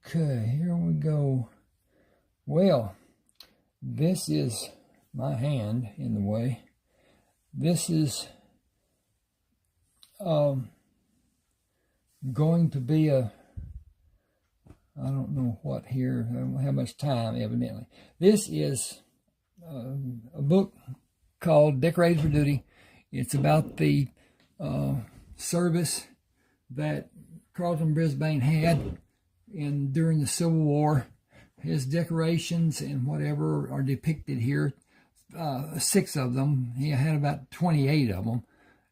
Okay, here we go. Well, this is my hand in the way. This is going to be I don't know what here, I don't have much time evidently. This is a book called Decorated for Duty. It's about the service that Carlton Brisbane had during the Civil War. His decorations and whatever are depicted here. 6 of them. He had about 28 of them,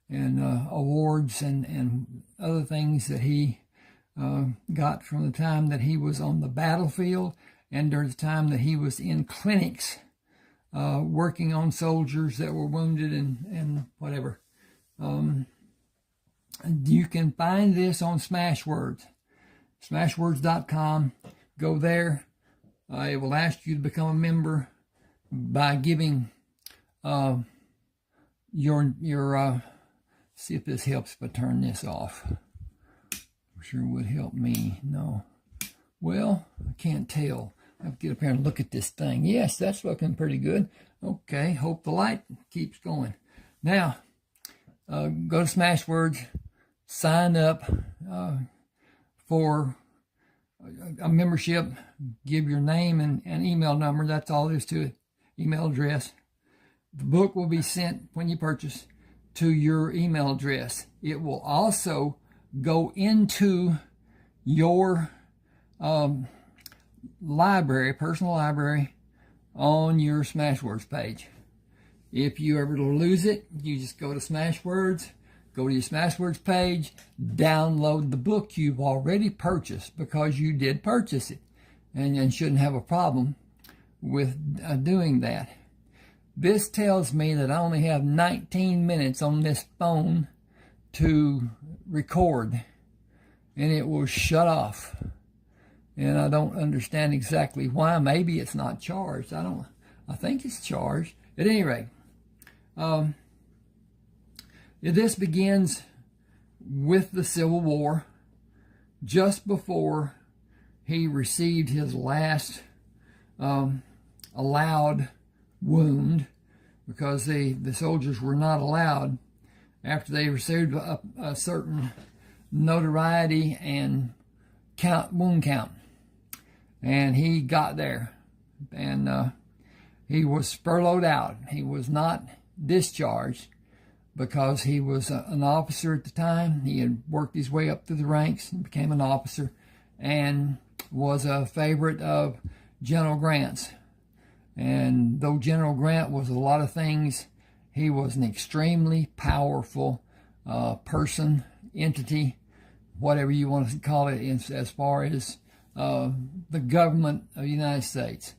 and awards and other things that he got from the time that he was on the battlefield and during the time that he was in clinics working on soldiers that were wounded and whatever. You can find this on Smashwords, smashwords.com. Go there. It will ask you to become a member by giving your see if this helps if I turn this off. Sure would help me. No. Well, I can't tell. I have to get up here and look at this thing. Yes, that's looking pretty good. Okay, hope the light keeps going. Now, go to Smashwords, sign up for a membership, give your name and email number. That's all there is to it. Email address. The book will be sent when you purchase to your email address. It will also go into your library, personal library, on your Smashwords page. If you ever lose it, you just go to Smashwords, go to your Smashwords page, download the book you've already purchased because you did purchase it, and shouldn't have a problem with doing that. This tells me that I only have 19 minutes on this phone to record, and it will shut off. And I don't understand exactly why. Maybe it's not charged. I think it's charged. At any rate, this begins with the Civil War, just before he received his last allowed wound, because the soldiers were not allowed, after they received a certain notoriety and wound count. And he got there, and he was furloughed out. He was not discharged because he was an officer at the time. He had worked his way up through the ranks and became an officer, and was a favorite of General Grant's. And though General Grant was a lot of things, he was an extremely powerful person, entity, whatever you want to call it, as far as the government of the United States.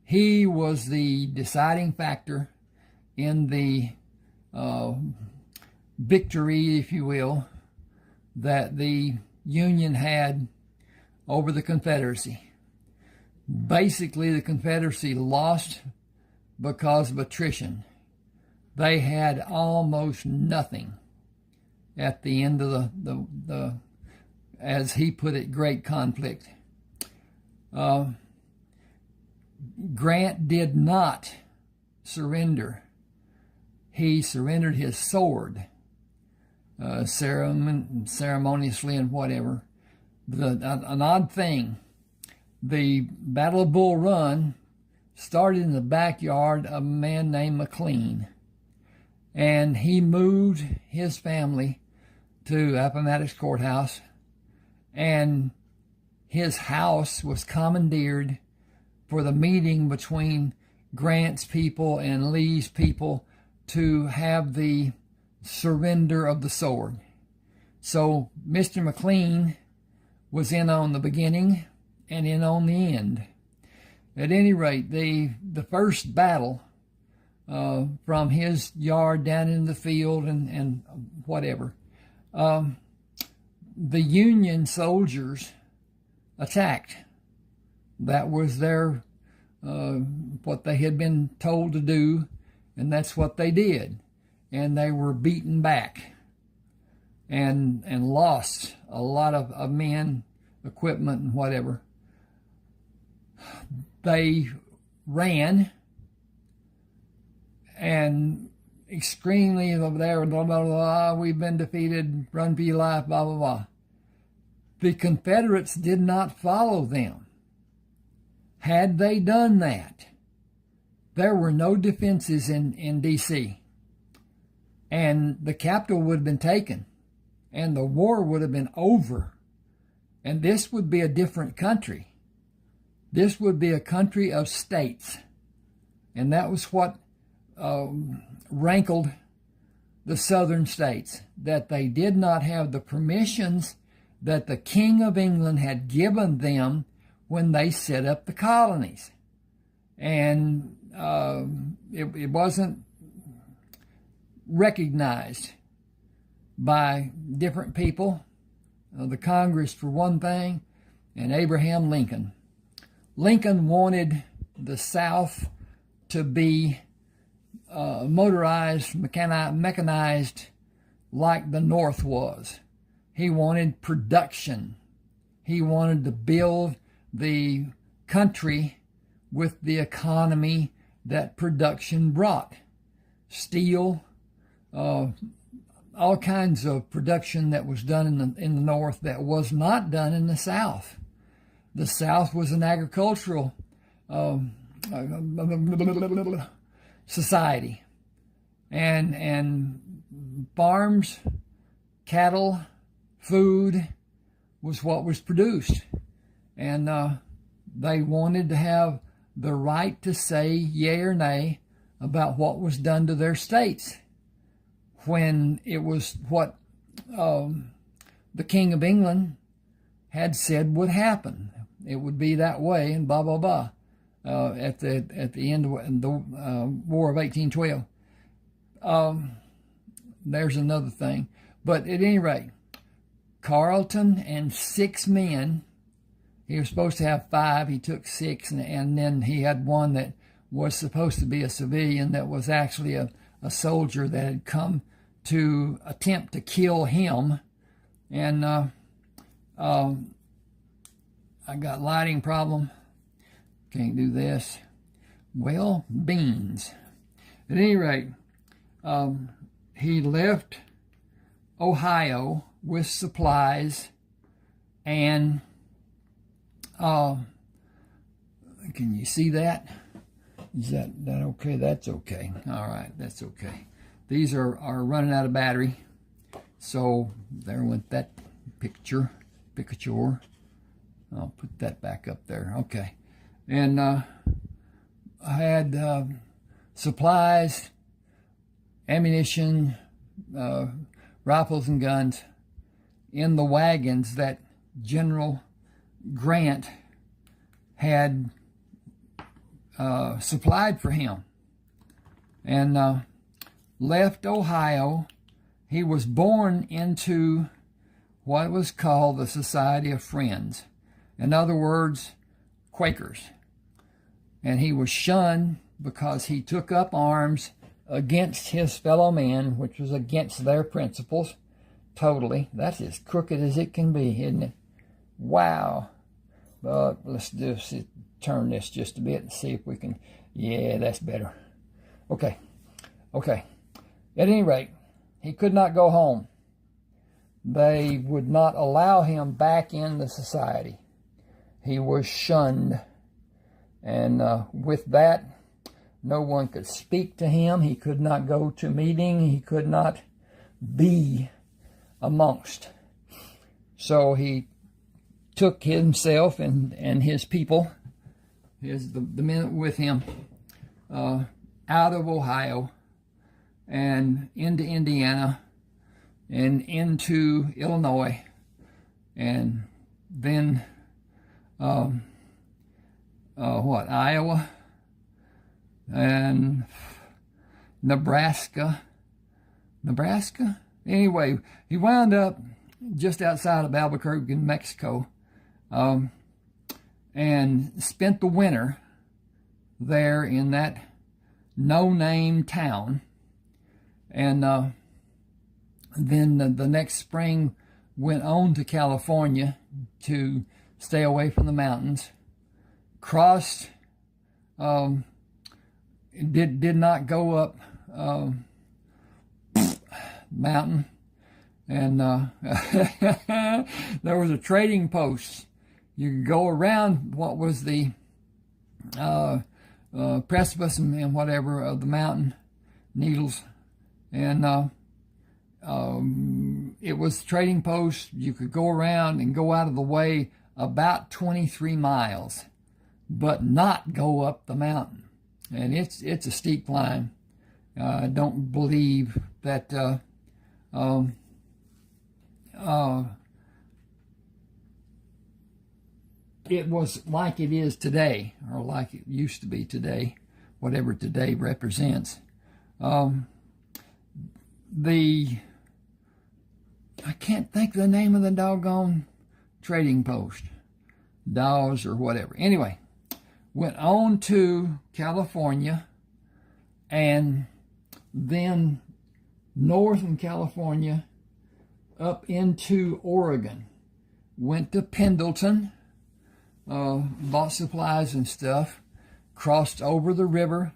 He was the deciding factor in the victory, if you will, that the Union had over the Confederacy. Basically, the Confederacy lost because of attrition. They had almost nothing at the end of the as he put it, great conflict. Grant did not surrender. He surrendered his sword, ceremoniously and whatever. An odd thing, the Battle of Bull Run started in the backyard of a man named McLean, and he moved his family to Appomattox Courthouse, and his house was commandeered for the meeting between Grant's people and Lee's people to have the surrender of the sword. So Mr. McLean was in on the beginning and in on the end. At any rate, the first battle, from his yard down in the field and whatever, the Union soldiers attacked. That was their what they had been told to do, and that's what they did. And they were beaten back and lost a lot of men, equipment, and whatever. they ran and extremely over there, blah, blah, blah, we've been defeated, run for your life, blah, blah, blah. The Confederates did not follow them. Had they done that, there were no defenses in D.C., and the capital would have been taken, and the war would have been over, and this would be a different country. This would be a country of states, and that was what rankled the southern states, that they did not have the permissions that the King of England had given them when they set up the colonies. And it wasn't recognized by different people, the Congress for one thing, and Abraham Lincoln. Lincoln wanted the South to be motorized, mechanized like the North was. He wanted production. He wanted to build the country with the economy that production brought. Steel, all kinds of production that was done in the North that was not done in the South. The South was an agricultural society, and farms, cattle, food was what was produced, and they wanted to have the right to say yea or nay about what was done to their states when it was what the King of England had said would happen. It would be that way, and blah blah blah. At the end of the War of 1812. There's another thing, but at any rate, Carleton and 6 men. He was supposed to have 5. He took 6, and then he had one that was supposed to be a civilian that was actually a soldier that had come to attempt to kill him. And I got lighting problem. Can't do this. Well, beans. At any rate, he left Ohio with supplies, and can you see that? Is that okay? That's okay. All right, that's okay. These are running out of battery, so there went that picture. I'll put that back up there. Okay. And I had supplies, ammunition, rifles and guns in the wagons that General Grant had supplied for him, and left Ohio. He was born into what was called the Society of Friends. In other words, Quakers. And he was shunned because he took up arms against his fellow men, which was against their principles totally. That's as crooked as it can be, isn't it? Wow. But let's just turn this just a bit and see if we can. Yeah, that's better. Okay. At any rate, he could not go home. They would not allow him back in the society. He was shunned. And with that, no one could speak to him. He could not go to meeting. He could not be amongst. So he took himself and his people, the men with him, out of Ohio and into Indiana and into Illinois, and then Iowa and Nebraska. Anyway, he wound up just outside of Albuquerque, in Mexico, and spent the winter there in that no-name town. And then the next spring went on to California to stay away from the mountains. Of crossed, did not go up mountain, and there was a trading post. You could go around what was the precipice and whatever of the mountain, Needles, and it was trading post. You could go around and go out of the way about 23 miles, but not go up the mountain. And it's a steep climb. I don't believe that it was like it is today, or like it used to be today, whatever today represents. I can't think of the name of the doggone trading post, Dawes or whatever. Anyway, went on to California, and then north in California up into Oregon. Went to Pendleton, bought supplies and stuff, crossed over the river,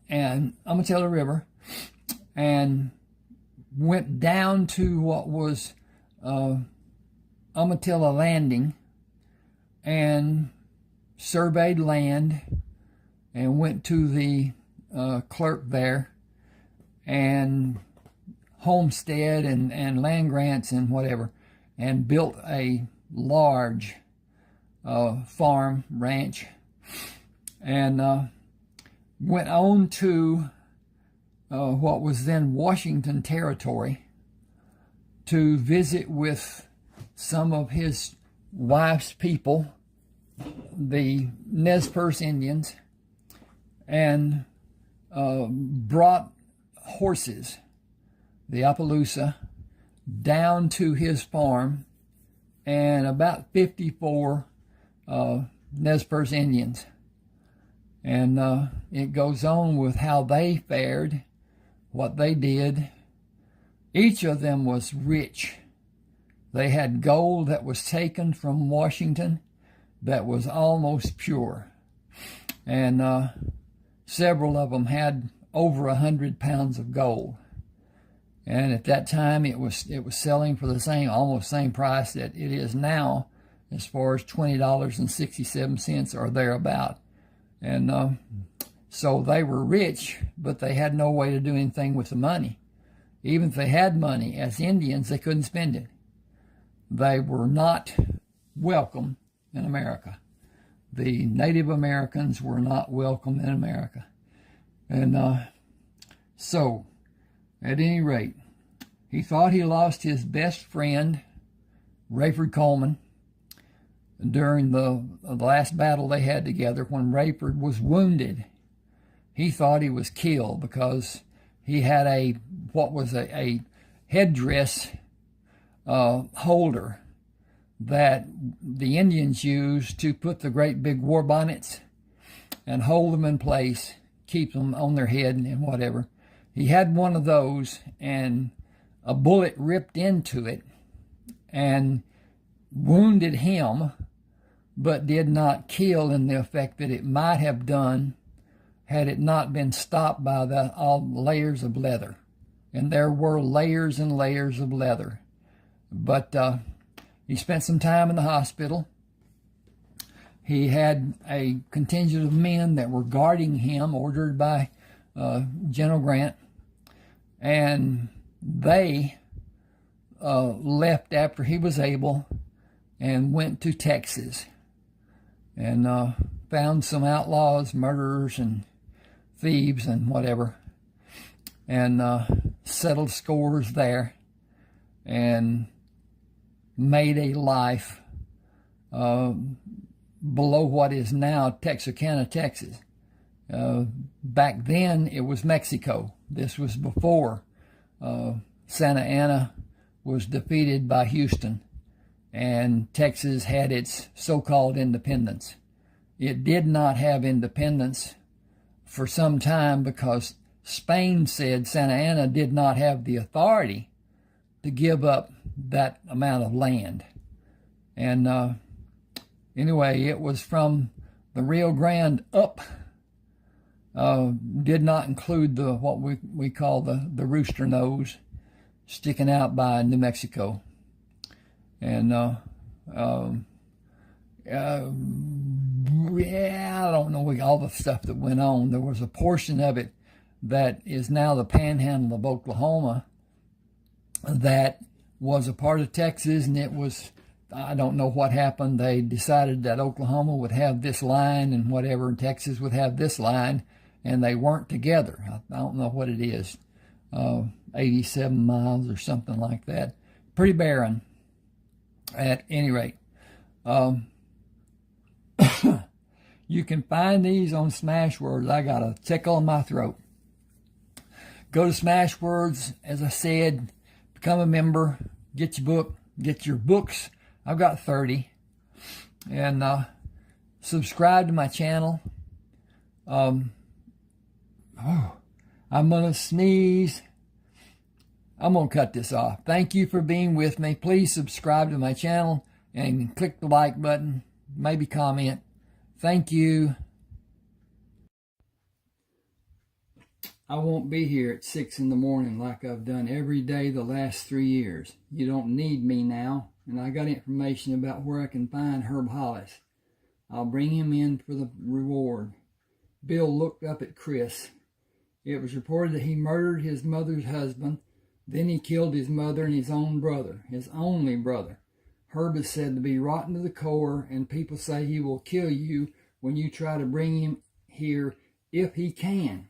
and Umatilla River, and went down to what was Umatilla Landing, and surveyed land, and went to the clerk there, and homestead and land grants and whatever, and built a large farm ranch, and went on to what was then Washington Territory to visit with some of his wife's people, the Nez Perce Indians, and brought horses, the Appaloosa, down to his farm, and about 54 Nez Perce Indians. And it goes on with how they fared, what they did. Each of them was rich. They had gold that was taken from Washington that was almost pure. And several of them had over 100 pounds of gold. And at that time, it was selling for the almost same price that it is now, as far as $20.67 or thereabout. And so they were rich, but they had no way to do anything with the money. Even if they had money, as Indians, they couldn't spend it. They were not welcome in America. The Native Americans were not welcome in America. And so, at any rate, he thought he lost his best friend, Rayford Coleman, during the last battle they had together. When Rayford was wounded, he thought he was killed because he had a headdress holder that the Indians used to put the great big war bonnets and hold them in place, keep them on their head and whatever. He had one of those, and a bullet ripped into it and wounded him, but did not kill in the effect that it might have done had it not been stopped by all the layers of leather. And there were layers and layers of leather. But he spent some time in the hospital. He had a contingent of men that were guarding him, ordered by General Grant. And they left after he was able and went to Texas and found some outlaws, murderers, and thieves and whatever, and settled scores there and made a life below what is now Texarkana, Texas. Back then, it was Mexico. This was before Santa Anna was defeated by Houston, and Texas had its so-called independence. It did not have independence for some time because Spain said Santa Anna did not have the authority to give up that amount of land. And Anyway, it was from the Rio Grande up. Did not include the what we call the rooster nose sticking out by New Mexico. And yeah, I don't know all the stuff that went on. There was a portion of it that is now the panhandle of Oklahoma that was a part of Texas, and it was, I don't know what happened. They decided that Oklahoma would have this line and whatever, and Texas would have this line, and they weren't together. I don't know what it is, 87 miles or something like that. Pretty barren. At any rate, you can find these on Smashwords. I got a tickle in my throat. Go to Smashwords, as I said, become a member, get your book, get your books. I've got 30. And subscribe to my channel. I'm going to sneeze. I'm going to cut this off. Thank you for being with me. Please subscribe to my channel and click the like button. Maybe comment. Thank you. I won't be here at 6 in the morning like I've done every day the last 3 years. You don't need me now. And I got information about where I can find Herb Hollis. I'll bring him in for the reward. Bill looked up at Chris. It was reported that he murdered his mother's husband. Then he killed his mother and his own brother, his only brother. Herb is said to be rotten to the core, and people say he will kill you when you try to bring him here if he can.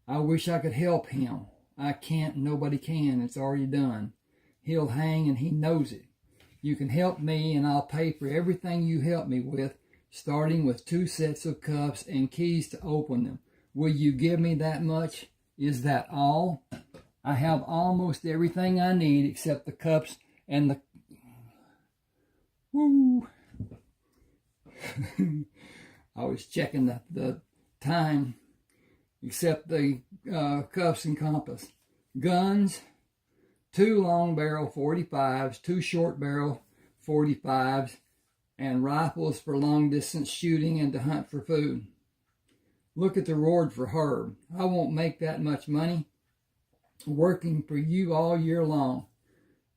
I wish I could help him. I can't. Nobody can. It's already done. He'll hang, and he knows it. You can help me, and I'll pay for everything you help me with, starting with 2 sets of cuffs and keys to open them. Will you give me that much? Is that all? I have almost everything I need except the cups and the... Woo! I was checking the time, except the cuffs and compass. Guns, 2 long barrel 45s, 2 short barrel 45s, and rifles for long distance shooting and to hunt for food. Look at the reward for Herb. I won't make that much money working for you all year long.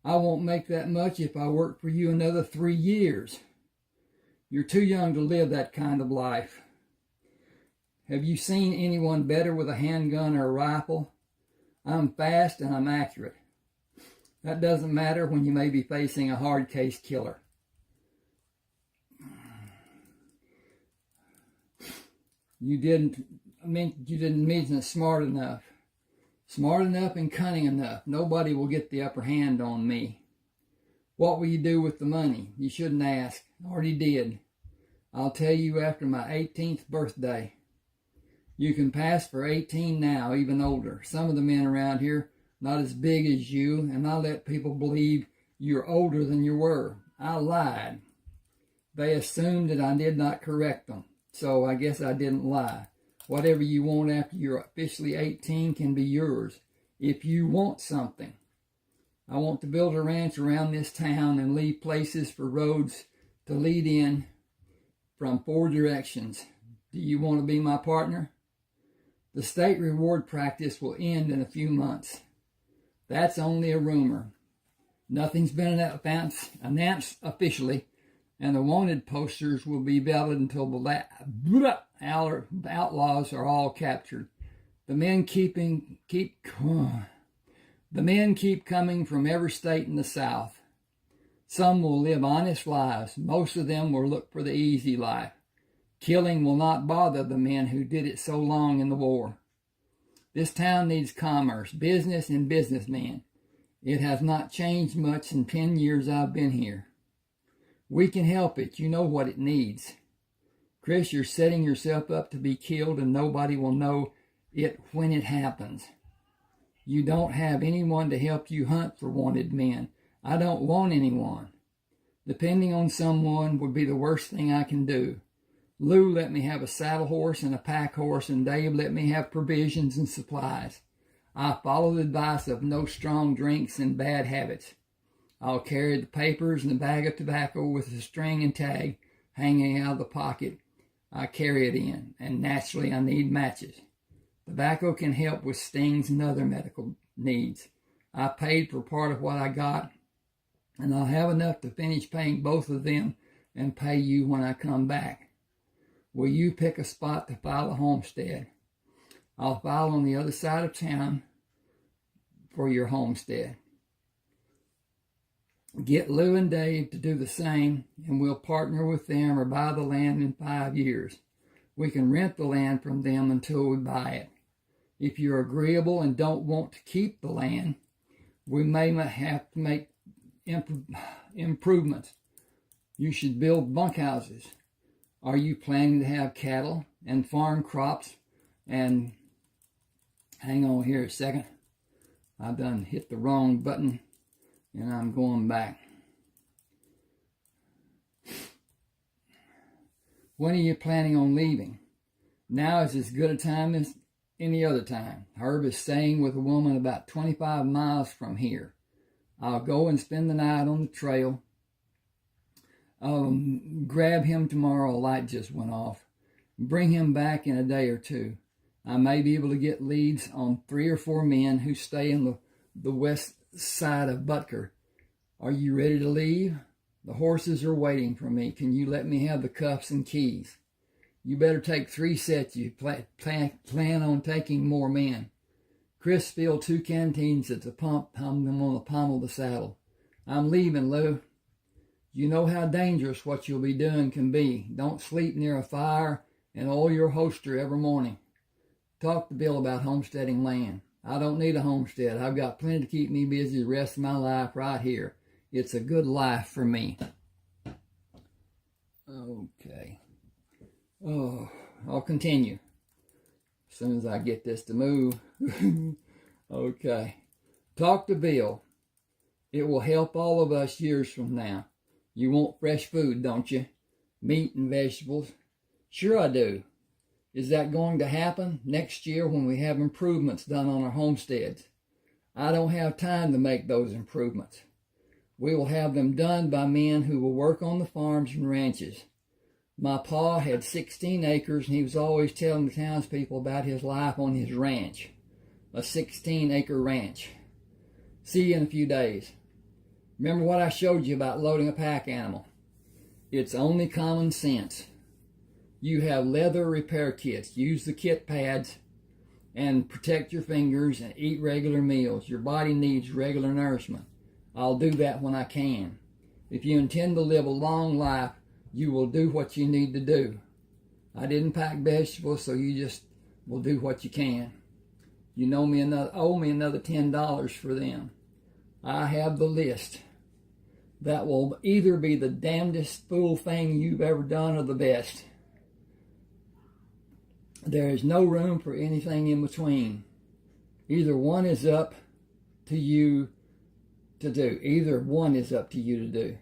I won't make that much if I work for you another 3 years. You're too young to live that kind of life. Have you seen anyone better with a handgun or a rifle? I'm fast and I'm accurate. That doesn't matter when you may be facing a hard case killer. You didn't mention smart enough. Smart enough and cunning enough. Nobody will get the upper hand on me. What will you do with the money? You shouldn't ask. I already did. I'll tell you after my 18th birthday. You can pass for 18 now, even older. Some of the men around here, not as big as you, and I let people believe you're older than you were. I lied. They assumed that I did not correct them, so I guess I didn't lie. Whatever you want after you're officially 18 can be yours, if you want something. I want to build a ranch around this town and leave places for roads to lead in from 4 directions. Do you want to be my partner? The state reward practice will end in a few months. That's only a rumor. Nothing's been announced officially, and the wanted posters will be valid until the outlaws are all captured. The men keep coming from every state in the South. Some will live honest lives. Most of them will look for the easy life. Killing will not bother the men who did it so long in the war. This town needs commerce, business, and businessmen. It has not changed much in 10 years I've been here. We can help it. You know what it needs. Chris, you're setting yourself up to be killed, and nobody will know it when it happens. You don't have anyone to help you hunt for wanted men. I don't want anyone. Depending on someone would be the worst thing I can do. Lou let me have a saddle horse and a pack horse, and Dave let me have provisions and supplies. I follow the advice of no strong drinks and bad habits. I'll carry the papers and a bag of tobacco with a string and tag hanging out of the pocket I carry it in, and naturally I need matches. Tobacco can help with stings and other medical needs. I paid for part of what I got, and I'll have enough to finish paying both of them and pay you when I come back. Will you pick a spot to file a homestead? I'll file on the other side of town for your homestead. Get Lou and Dave to do the same, and we'll partner with them or buy the land in 5 years. We can rent the land from them until we buy it. If you're agreeable and don't want to keep the land, we may have to make improvements. You should build bunkhouses. Are you planning to have cattle and farm crops? And hang on here a second. I've done hit the wrong button and I'm going back. When are you planning on leaving? Now is as good a time as any other time. Herb is staying with a woman about 25 miles from here. I'll go and spend the night on the trail. Grab him tomorrow. A light just went off. Bring him back in a day or two. I may be able to get leads on 3 or 4 men who stay in the west side of Butker. Are you ready to leave? The horses are waiting for me. Can you let me have the cuffs and keys? You better take 3 sets. You plan on taking more men. Chris filled 2 canteens at the pump, hung them on the pommel of the saddle. I'm leaving, Lou. You know how dangerous what you'll be doing can be. Don't sleep near a fire and oil your holster every morning. Talk to Bill about homesteading land. I don't need a homestead. I've got plenty to keep me busy the rest of my life right here. It's a good life for me. Okay. Oh, I'll continue as soon as I get this to move. Okay. Talk to Bill. It will help all of us years from now. You want fresh food, don't you? Meat and vegetables. Sure I do. Is that going to happen next year when we have improvements done on our homesteads? I don't have time to make those improvements. We will have them done by men who will work on the farms and ranches. My pa had 16 acres, and he was always telling the townspeople about his life on his ranch, a 16-acre ranch. See you in a few days. Remember what I showed you about loading a pack animal? It's only common sense. You have leather repair kits. Use the kit pads and protect your fingers and eat regular meals. Your body needs regular nourishment. I'll do that when I can. If you intend to live a long life, you will do what you need to do. I didn't pack vegetables, so you just will do what you can. You owe me another $10 for them. I have the list. That will either be the damnedest fool thing you've ever done or the best. There is no room for anything in between. Either one is up to you to do. Either one is up to you to do.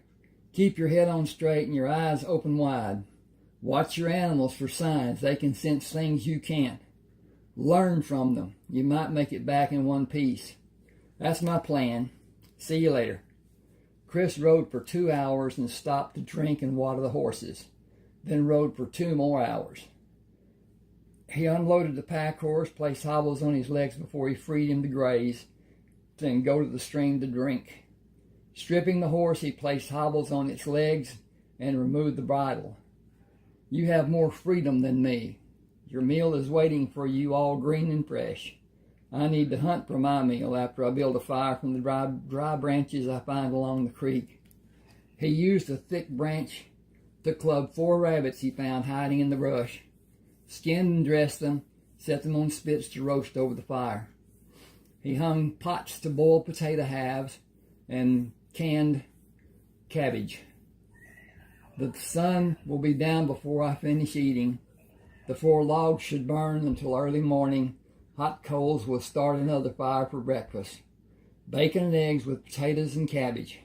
Keep your head on straight and your eyes open wide. Watch your animals for signs. They can sense things you can't. Learn from them. You might make it back in one piece. That's my plan. See you later. Chris rode for 2 hours and stopped to drink and water the horses. Then rode for 2 more hours. He unloaded the pack horse, placed hobbles on his legs before he freed him to graze, then go to the stream to drink. Stripping the horse, he placed hobbles on its legs and removed the bridle. You have more freedom than me. Your meal is waiting for you, all green and fresh. I need to hunt for my meal after I build a fire from the dry branches I find along the creek. He used a thick branch to club 4 rabbits he found hiding in the brush, skinned and dressed them, set them on spits to roast over the fire. He hung pots to boil potato halves and canned cabbage. The sun will be down before I finish eating. The 4 logs should burn until early morning. Hot coals will start another fire for breakfast. Bacon and eggs with potatoes and cabbage.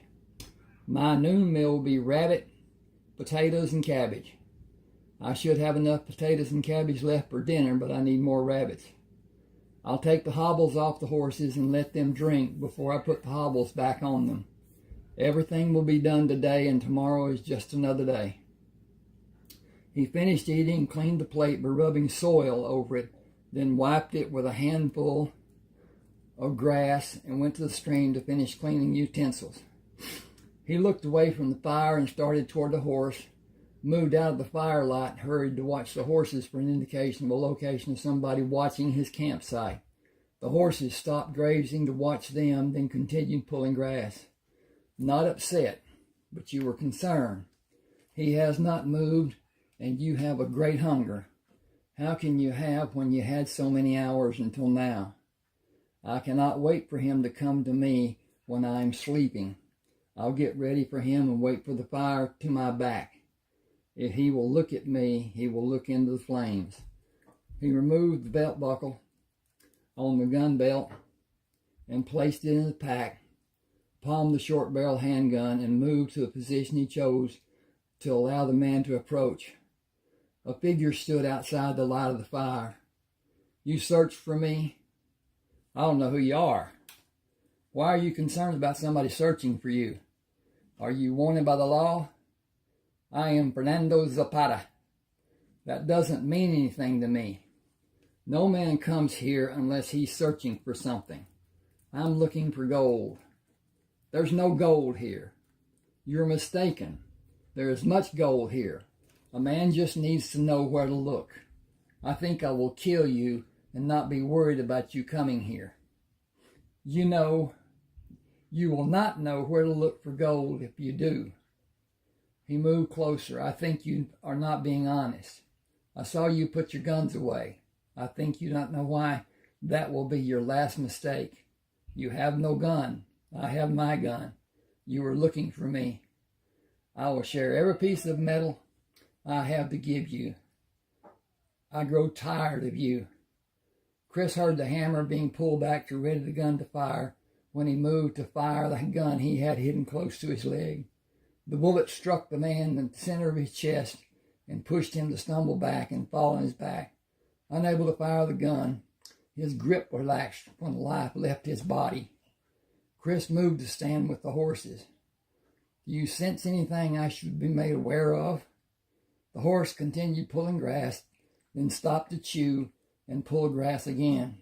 My noon meal will be rabbit, potatoes, and cabbage. I should have enough potatoes and cabbage left for dinner, but I need more rabbits. I'll take the hobbles off the horses and let them drink before I put the hobbles back on them. Everything will be done today, and tomorrow is just another day. He finished eating, cleaned the plate by rubbing soil over it, then wiped it with a handful of grass and went to the stream to finish cleaning utensils. He looked away from the fire and started toward the horse, moved out of the firelight and hurried to watch the horses for an indication of a location of somebody watching his campsite. The horses stopped grazing to watch them, then continued pulling grass. Not upset, but you were concerned. He has not moved, and you have a great hunger. How can you have when you had so many hours until now? I cannot wait for him to come to me when I am sleeping. I'll get ready for him and wait for the fire to my back. If he will look at me, he will look into the flames. He removed the belt buckle on the gun belt and placed it in the pack, palmed the short barrel handgun, and moved to a position he chose to allow the man to approach. A figure stood outside the light of the fire. You searched for me? I don't know who you are. Why are you concerned about somebody searching for you? Are you wanted by the law? I am Fernando Zapata. That doesn't mean anything to me. No man comes here unless he's searching for something. I'm looking for gold. There's no gold here. You're mistaken. There is much gold here. A man just needs to know where to look. I think I will kill you and not be worried about you coming here. You know, you will not know where to look for gold if you do. He moved closer. I think you are not being honest. I saw you put your guns away. I think you don't know why that will be your last mistake. You have no gun. I have my gun. You were looking for me. I will share every piece of metal I have to give you. I grow tired of you. Chris heard the hammer being pulled back to ready the gun to fire. When he moved to fire the gun he had hidden close to his leg. The bullet struck the man in the center of his chest and pushed him to stumble back and fall on his back. Unable to fire the gun, his grip relaxed when life left his body. Chris moved to stand with the horses. Do you sense anything I should be made aware of? The horse continued pulling grass, then stopped to chew and pull grass again.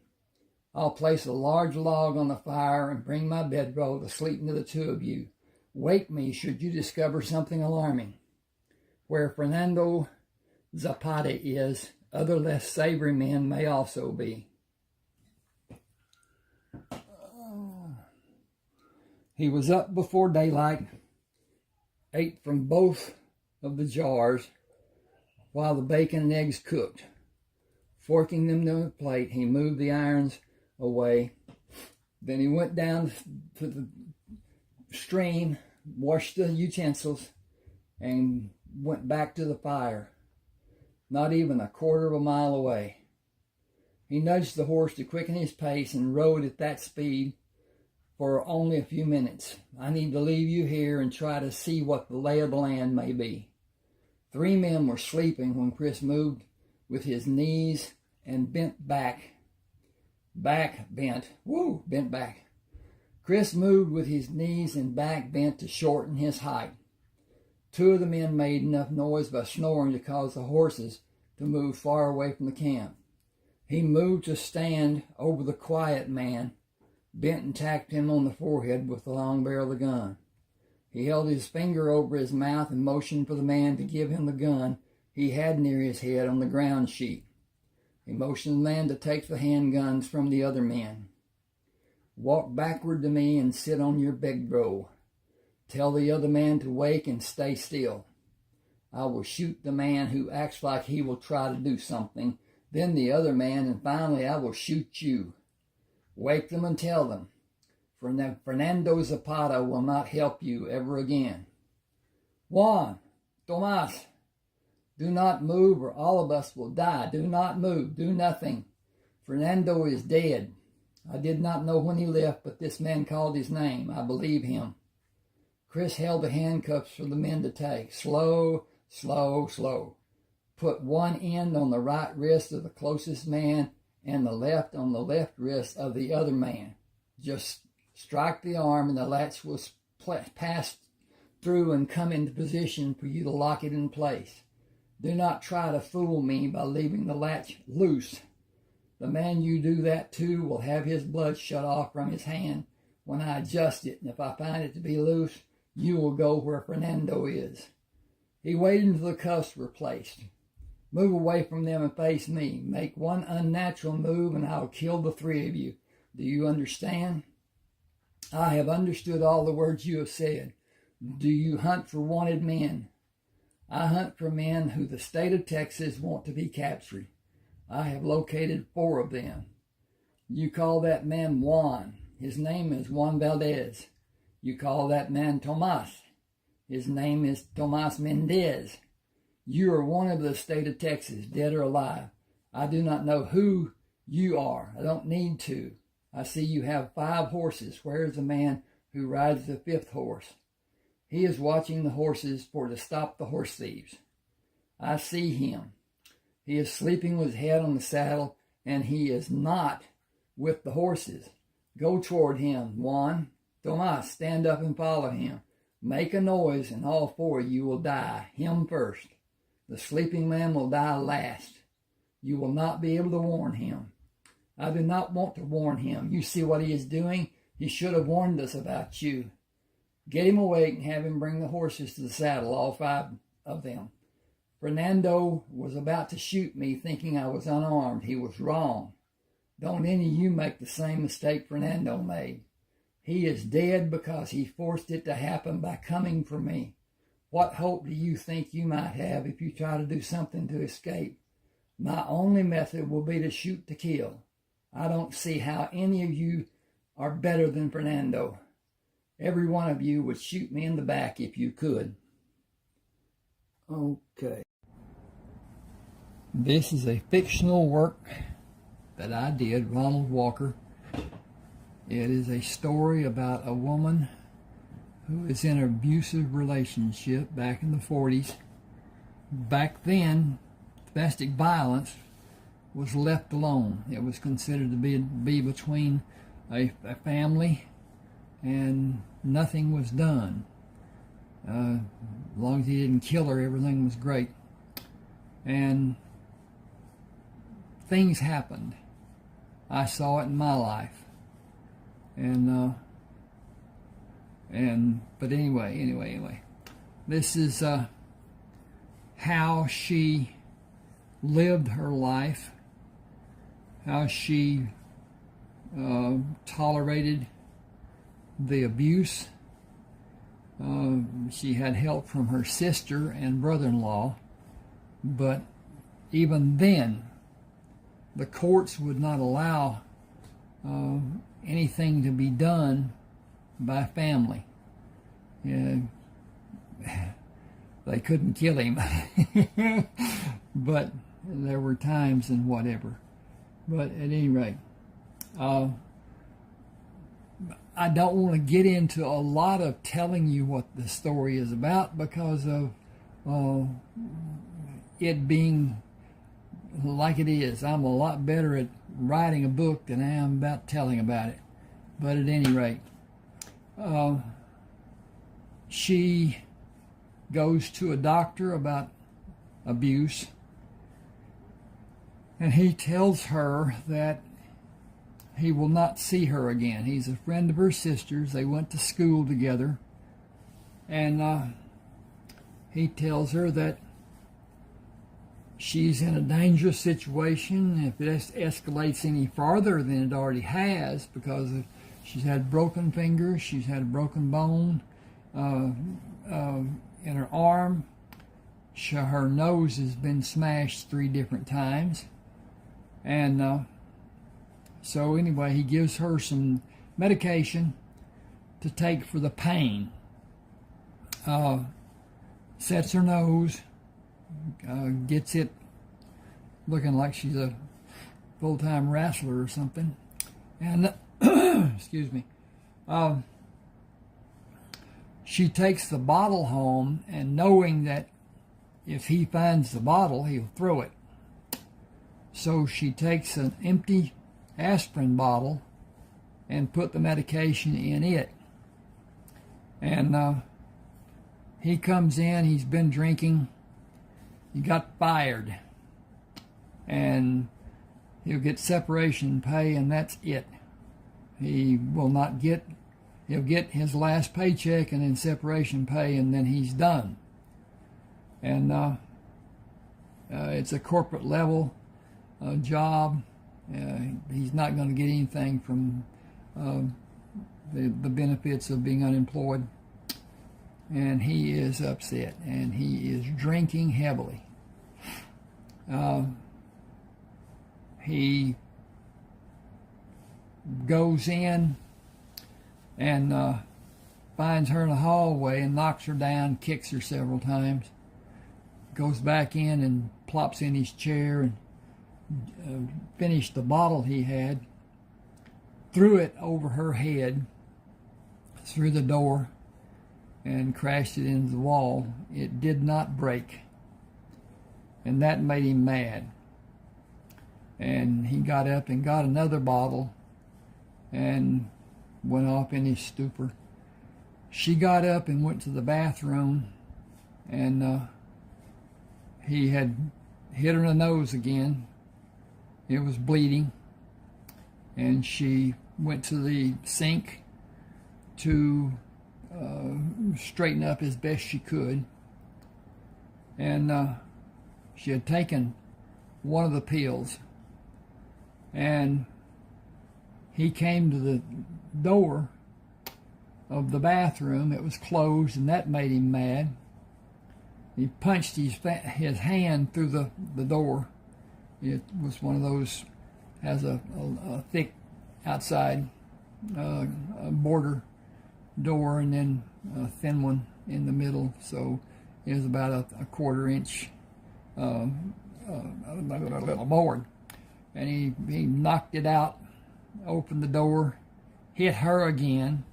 I'll place a large log on the fire and bring my bedroll to sleep near the two of you. Wake me should you discover something alarming. Where Fernando Zapata is, other less savory men may also be. He was up before daylight, ate from both of the jars while the bacon and eggs cooked. Forking them to the plate, he moved the irons away. Then he went down to the stream, washed the utensils, and went back to the fire, not even a quarter of a mile away. He nudged the horse to quicken his pace and rode at that speed for only a few minutes. I need to leave you here and try to see what the lay of the land may be. 3 men were sleeping when Chris moved with his knees and bent back. Bent back. Chris moved with his knees and back bent to shorten his height. 2 of the men made enough noise by snoring to cause the horses to move far away from the camp. He moved to stand over the quiet man, bent and tapped him on the forehead with the long barrel of the gun. He held his finger over his mouth and motioned for the man to give him the gun he had near his head on the ground sheet. He motioned the man to take the handguns from the other men. Walk backward to me and sit on your bedroll. Tell the other man to wake and stay still. I will shoot the man who acts like he will try to do something, then the other man, and finally I will shoot you. Wake them and tell them, Fernando Zapata will not help you ever again. Juan, Tomas, do not move or all of us will die. Do not move. Do nothing. Fernando is dead. I did not know when he left, but this man called his name. I believe him. Chris held the handcuffs for the men to take. Slow, slow, slow. Put one end on the right wrist of the closest man and the left on the left wrist of the other man. Just strike the arm and the latch will pass through and come into position for you to lock it in place. Do not try to fool me by leaving the latch loose. The man you do that to will have his blood shut off from his hand when I adjust it, and if I find it to be loose, you will go where Fernando is." He waited until the cuffs were placed. "Move away from them and face me. Make one unnatural move and I'll kill the three of you. Do you understand?" "I have understood all the words you have said. Do you hunt for wanted men?" "I hunt for men who the state of Texas want to be captured. I have located 4 of them." "You call that man Juan. His name is Juan Valdez. You call that man Tomas. His name is Tomas Mendez. You are one of the state of Texas, dead or alive. I do not know who you are. I don't need to. I see you have 5 horses. Where is the man who rides the 5th horse?" "He is watching the horses for to stop the horse thieves." "I see him. He is sleeping with his head on the saddle, and he is not with the horses. Go toward him, Juan. Tomas, stand up and follow him. Make a noise, and all 4 of you will die, him first. The sleeping man will die last. You will not be able to warn him. I do not want to warn him. You see what he is doing? He should have warned us about you. Get him awake and have him bring the horses to the saddle, all 5 of them. Fernando was about to shoot me thinking I was unarmed. He was wrong. Don't any of you make the same mistake Fernando made. He is dead because he forced it to happen by coming for me. What hope do you think you might have if you try to do something to escape? My only method will be to shoot to kill. I don't see how any of you are better than Fernando. Every one of you would shoot me in the back if you could." Okay. This is a fictional work that I did, Ronald Walker. It is a story about a woman who is in an abusive relationship back in the 40s. Back then, domestic violence was left alone. It was considered to be between a family, and nothing was done. As long as he didn't kill her, everything was great. And things happened. I saw it in my life. But anyway, this is how she lived her life, how she tolerated the abuse. She had help from her sister and brother-in-law, but even then, the courts would not allow anything to be done by family. They couldn't kill him, but there were times and whatever. But at any rate, I don't want to get into a lot of telling you what the story is about because of it being like it is. I'm a lot better at writing a book than I am about telling about it. But at any rate, she goes to a doctor about abuse, and he tells her that he will not see her again. He's a friend of her sister's. They went to school together, and he tells her that she's in a dangerous situation. If it escalates any farther than it already has, because she's had broken fingers, she's had a broken bone in her arm, her nose has been smashed 3 different times, and so anyway, he gives her some medication to take for the pain. Sets her nose, gets it looking like she's a full-time wrestler or something, and excuse me, she takes the bottle home, and knowing that if he finds the bottle, he'll throw it. So she takes an empty aspirin bottle and put the medication in it. And he comes in, he's been drinking, he got fired, and he'll get separation pay, and that's it. He will not get, he'll get his last paycheck and then separation pay, and then he's done. And it's a corporate level job. He's not going to get anything from the benefits of being unemployed. And he is upset, and he is drinking heavily. He goes in and finds her in the hallway and knocks her down, kicks her several times, goes back in and plops in his chair and finished the bottle he had, threw it over her head through the door, and crashed it into the wall. It did not break, and that made him mad. And he got up and got another bottle and went off in his stupor. She got up and went to the bathroom, and he had hit her in the nose again. It was bleeding, and she went to the sink to straighten up as best she could. And she had taken one of the pills, and he came to the door of the bathroom. It was closed, and that made him mad. He punched his hand through the door. It was one of those, has a thick outside border door, and then a thin one in the middle, so it was about a quarter-inch little board. And he knocked it out, opened the door, hit her again,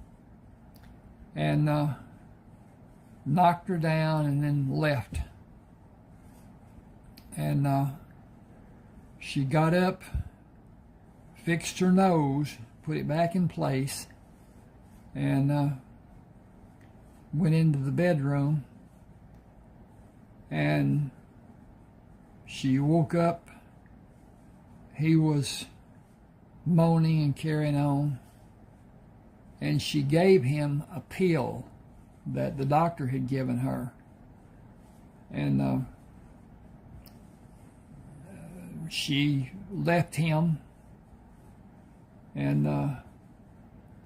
and knocked her down, and then left. And she got up, fixed her nose, put it back in place, and went into the bedroom. And she woke up. He was moaning and carrying on, and she gave him a pill that the doctor had given her. And she left him, and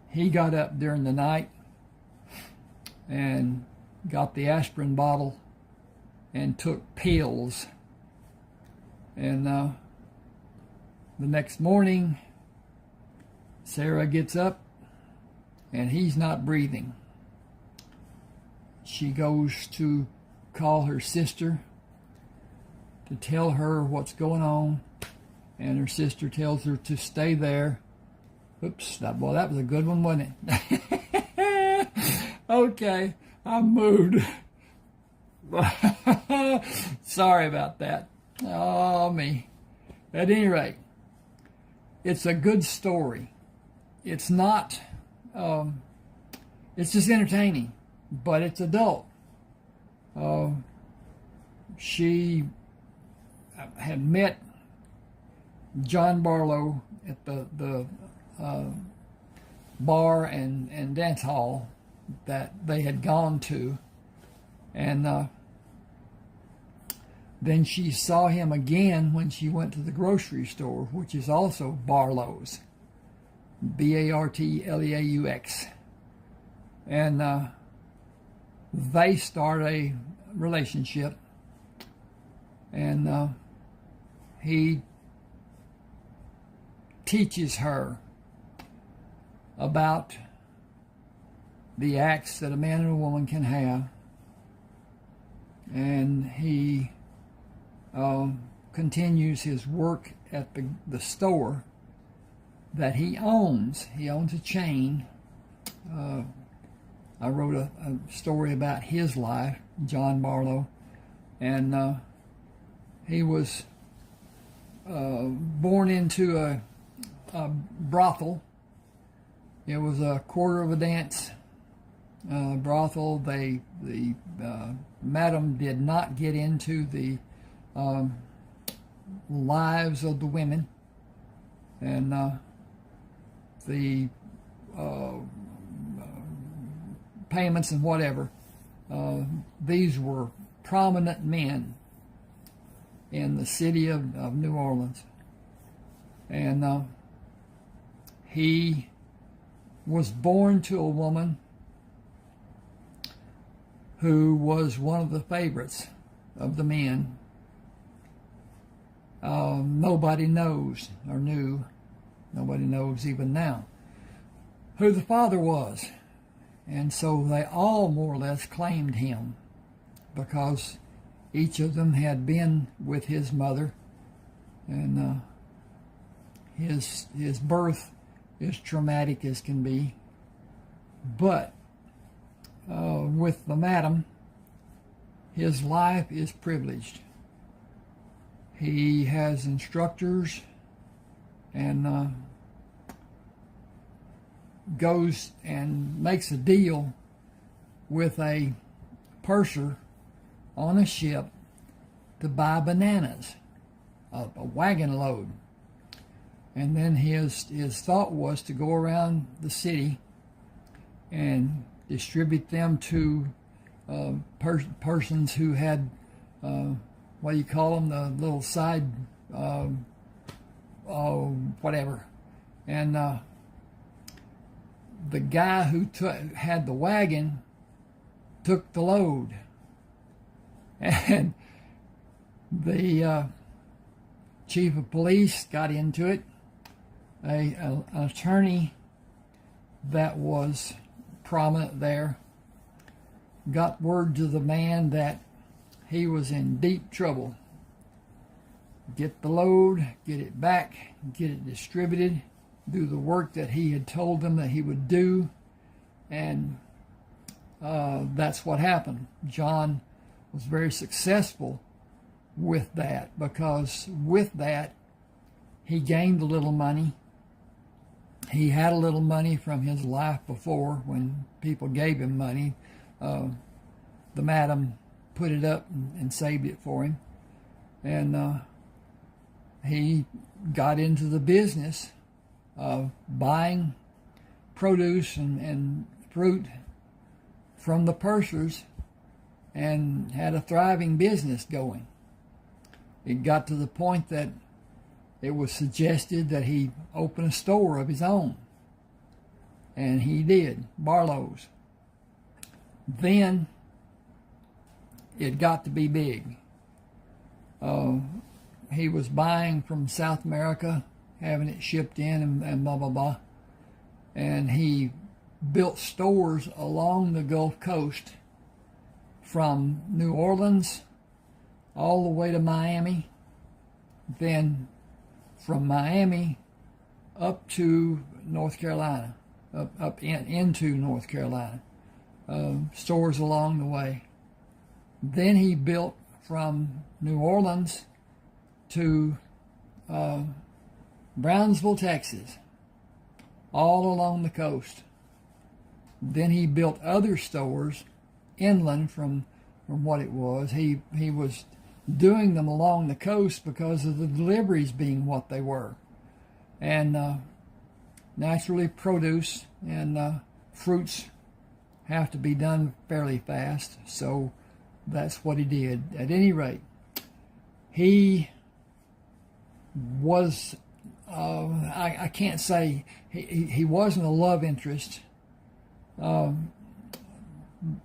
he got up during the night and got the aspirin bottle and took pills. And the next morning, Sarah gets up, and he's not breathing. She goes to call her sister to tell her what's going on, and her sister tells her to stay there. Oops, that was a good one, wasn't it? Okay, I moved. Sorry about that. Oh, me. At any rate, it's a good story. It's not, it's just entertaining, but it's adult. She had met John Barlow at the bar and dance hall that they had gone to, and then she saw him again when she went to the grocery store, which is also Barlow's, Bartleaux, and they start a relationship, and he teaches her about the acts that a man and a woman can have, and he continues his work at the store that he owns. He owns a chain. I wrote a story about his life, John Barlow, and he was born into a brothel. It was a quarter of a dance brothel. The madam did not get into the lives of the women, and the payments and whatever. These were prominent men in the city of New Orleans. And he was born to a woman who was one of the favorites of the men. Nobody knows or knew, nobody knows even now, who the father was. And so they all more or less claimed him, because each of them had been with his mother, and his birth is traumatic as can be. But with the madam, his life is privileged. He has instructors, and goes and makes a deal with a purser on a ship to buy bananas, a wagon load. And then his thought was to go around the city and distribute them to persons who had, what do you call them, the little side, whatever. And the guy who had the wagon took the load. And the chief of police got into it. An attorney that was prominent there got word to the man that he was in deep trouble. Get the load, get it back, get it distributed, do the work that he had told them that he would do, and that's what happened. John was very successful with that, because with that he gained a little money. He had a little money from his life before when people gave him money. The madam put it up and saved it for him, and he got into the business of buying produce and fruit from the pursers, and had a thriving business going. It got to the point that it was suggested that he open a store of his own, and he did, Barlow's. Then it got to be big. He was buying from South America, having it shipped in, and blah, blah, blah. And he built stores along the Gulf Coast from New Orleans all the way to Miami, then from Miami up to North Carolina, into North Carolina, stores along the way. Then he built from New Orleans to Brownsville, Texas, all along the coast. Then he built other stores inland from what it was. He was doing them along the coast because of the deliveries being what they were. And naturally, produce and fruits have to be done fairly fast, so that's what he did. At any rate, he was, I can't say, he wasn't a love interest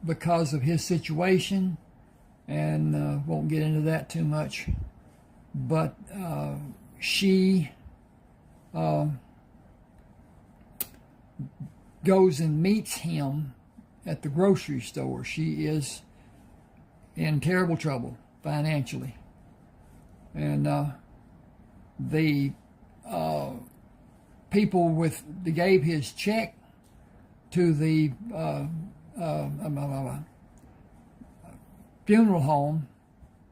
because of his situation, and won't get into that too much, but she goes and meets him at the grocery store. She is in terrible trouble financially, and the people that gave his check to the funeral home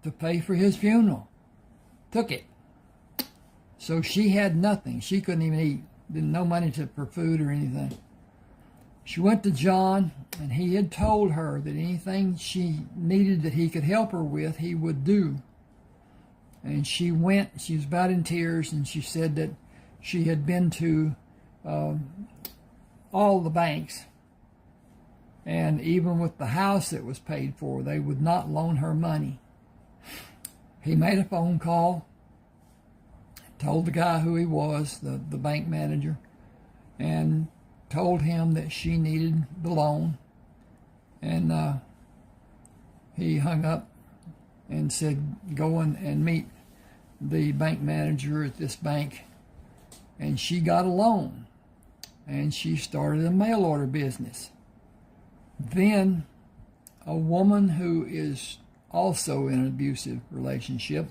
to pay for his funeral took it. So she had nothing. She couldn't even eat. No money for food or anything. She went to John, and he had told her that anything she needed that he could help her with, he would do. And she went, she was about in tears, and she said that she had been to all the banks, and even with the house that was paid for, they would not loan her money. He made a phone call, told the guy who he was, the bank manager, and told him that she needed the loan. And he hung up and said, go and meet the bank manager at this bank. And she got a loan, and she started a mail order business. Then a woman who is also in an abusive relationship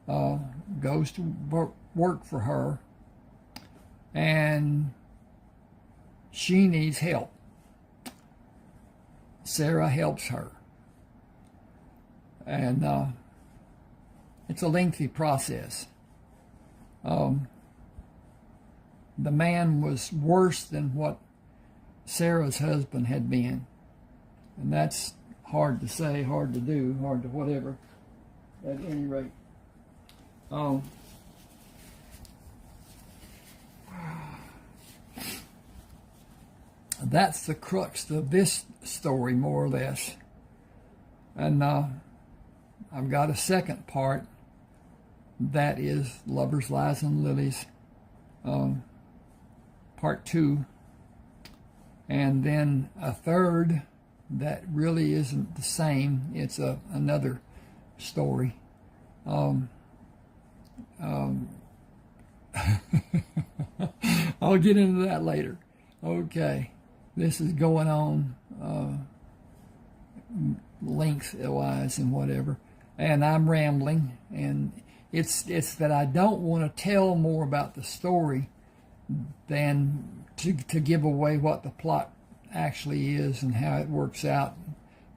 goes to work for her, and she needs help. Sarah helps her, and it's a lengthy process. The man was worse than what Sarah's husband had been, and that's hard to say, hard to do, hard to whatever. At any rate, that's the crux of this story, more or less. And I've got a second part, that is Lovers, Lies, and Lilies, part 2. And then a third that really isn't the same. It's another story. I'll get into that later. Okay, this is going on length-wise and whatever, and I'm rambling, and it's that I don't want to tell more about the story than to give away what the plot actually is and how it works out,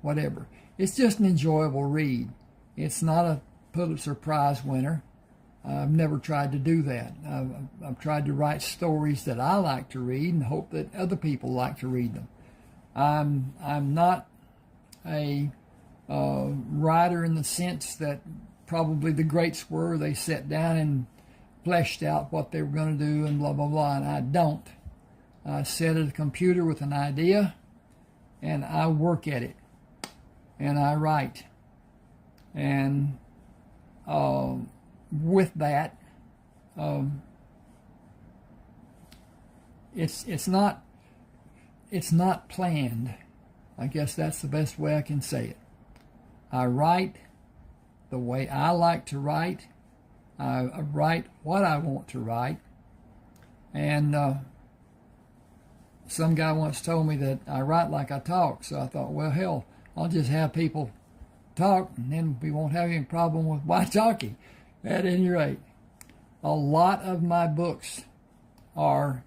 whatever. It's just an enjoyable read. It's not a Pulitzer Prize winner. I've never tried to do that. I've tried to write stories that I like to read and hope that other people like to read them. I'm not a writer in the sense that probably the greats were. They sat down and fleshed out what they were going to do and blah, blah, blah, and I don't. I sit at a computer with an idea, and I work at it, and I write. And with that, it's not planned. I guess that's the best way I can say it. I write the way I like to write. I write what I want to write. And some guy once told me that I write like I talk, so I thought, well, hell, I'll just have people talk, and then we won't have any problem with my talking. At any rate, a lot of my books are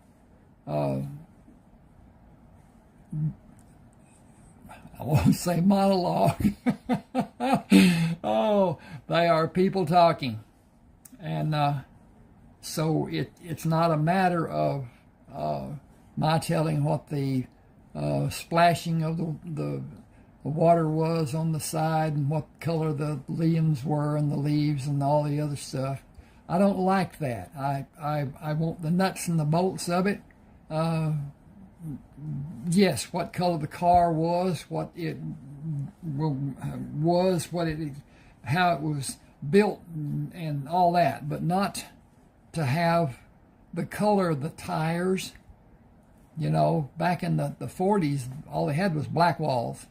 I won't say monologue. Oh, they are people talking. And so it's not a matter of my telling what the splashing of the water was on the side and what color the limbs were and the leaves and all the other stuff. I don't like that. I want the nuts and the bolts of it. Yes, what color the car was, what it was, how it was built, and all that, but not to have the color of the tires. You know, back in the 40s, all they had was black walls.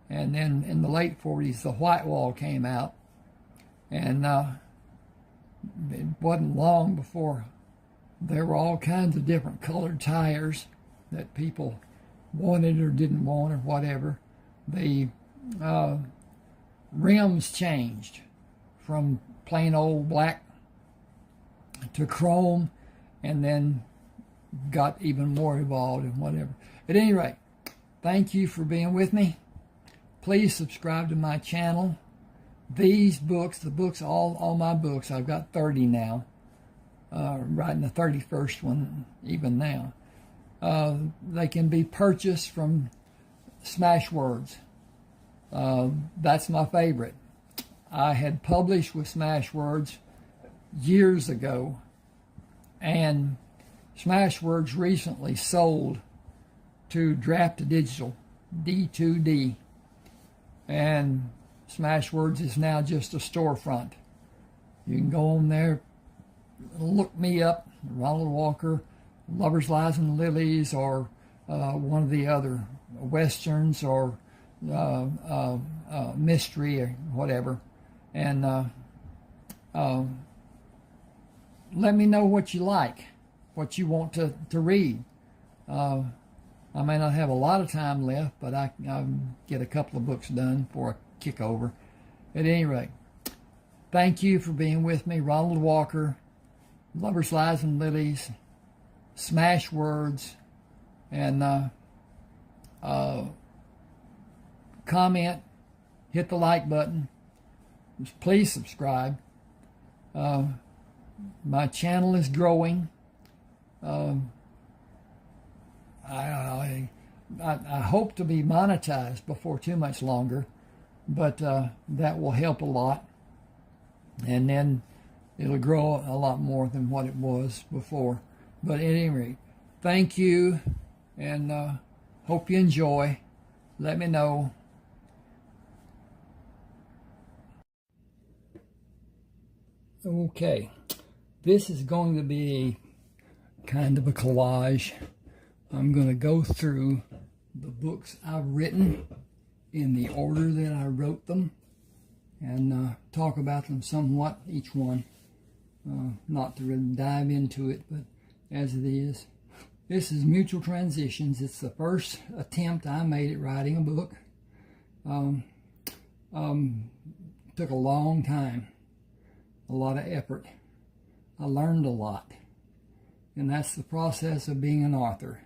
And then in the late 40s, the white wall came out. And it wasn't long before there were all kinds of different colored tires that people wanted or didn't want or whatever. The rims changed from plain old black to chrome, and then got even more evolved and whatever. At any rate, thank you for being with me. Please subscribe to my channel. These books, all my books, I've got 30 now, writing the 31st one even now. They can be purchased from Smashwords. That's my favorite. I had published with Smashwords years ago, and Smashwords recently sold to Draft to Digital, D2D, and Smashwords is now just a storefront. You can go on there, look me up, Ronald Walker, Lovers, Lies, and Lilies, or one of the other Westerns, or mystery, or whatever, and let me know what you like, what you want to read. I may not have a lot of time left, but I'll get a couple of books done before I kick over. At any rate, thank you for being with me. Ronald Walker, Lovers, Lies, and Lilies, Smashwords, and comment, hit the like button. Please subscribe. My channel is growing. I hope to be monetized before too much longer, but that will help a lot, and then it'll grow a lot more than what it was before. But at any rate, thank you, and hope you enjoy. Let me know. Okay, this is going to be kind of a collage. I'm going to go through the books I've written in the order that I wrote them, and talk about them somewhat, each one. Not to really dive into it, but as it is. This is Mutual Transitions. It's the first attempt I made at writing a book. Took a long time, a lot of effort. I learned a lot, and that's the process of being an author.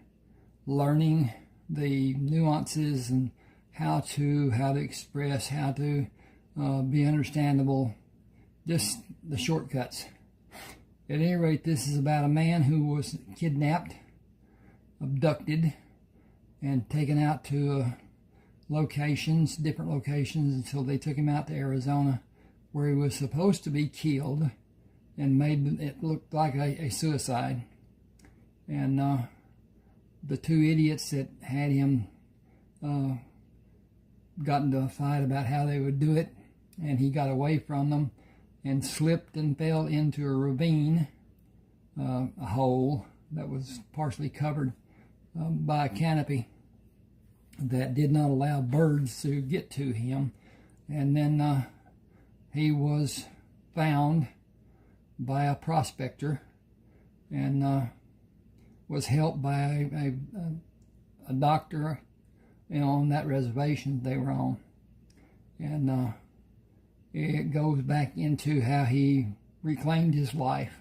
Learning the nuances and how to express, how to be understandable, just the shortcuts. At any rate, this is about a man who was kidnapped, abducted, and taken out to locations, different locations, until they took him out to Arizona, where he was supposed to be killed, and made it look like a suicide. And the two idiots that had him got into a fight about how they would do it, and he got away from them and slipped and fell into a ravine, a hole that was partially covered by a canopy that did not allow birds to get to him. And then he was found by a prospector, and was helped by a doctor, on that reservation they were on. And it goes back into how he reclaimed his life.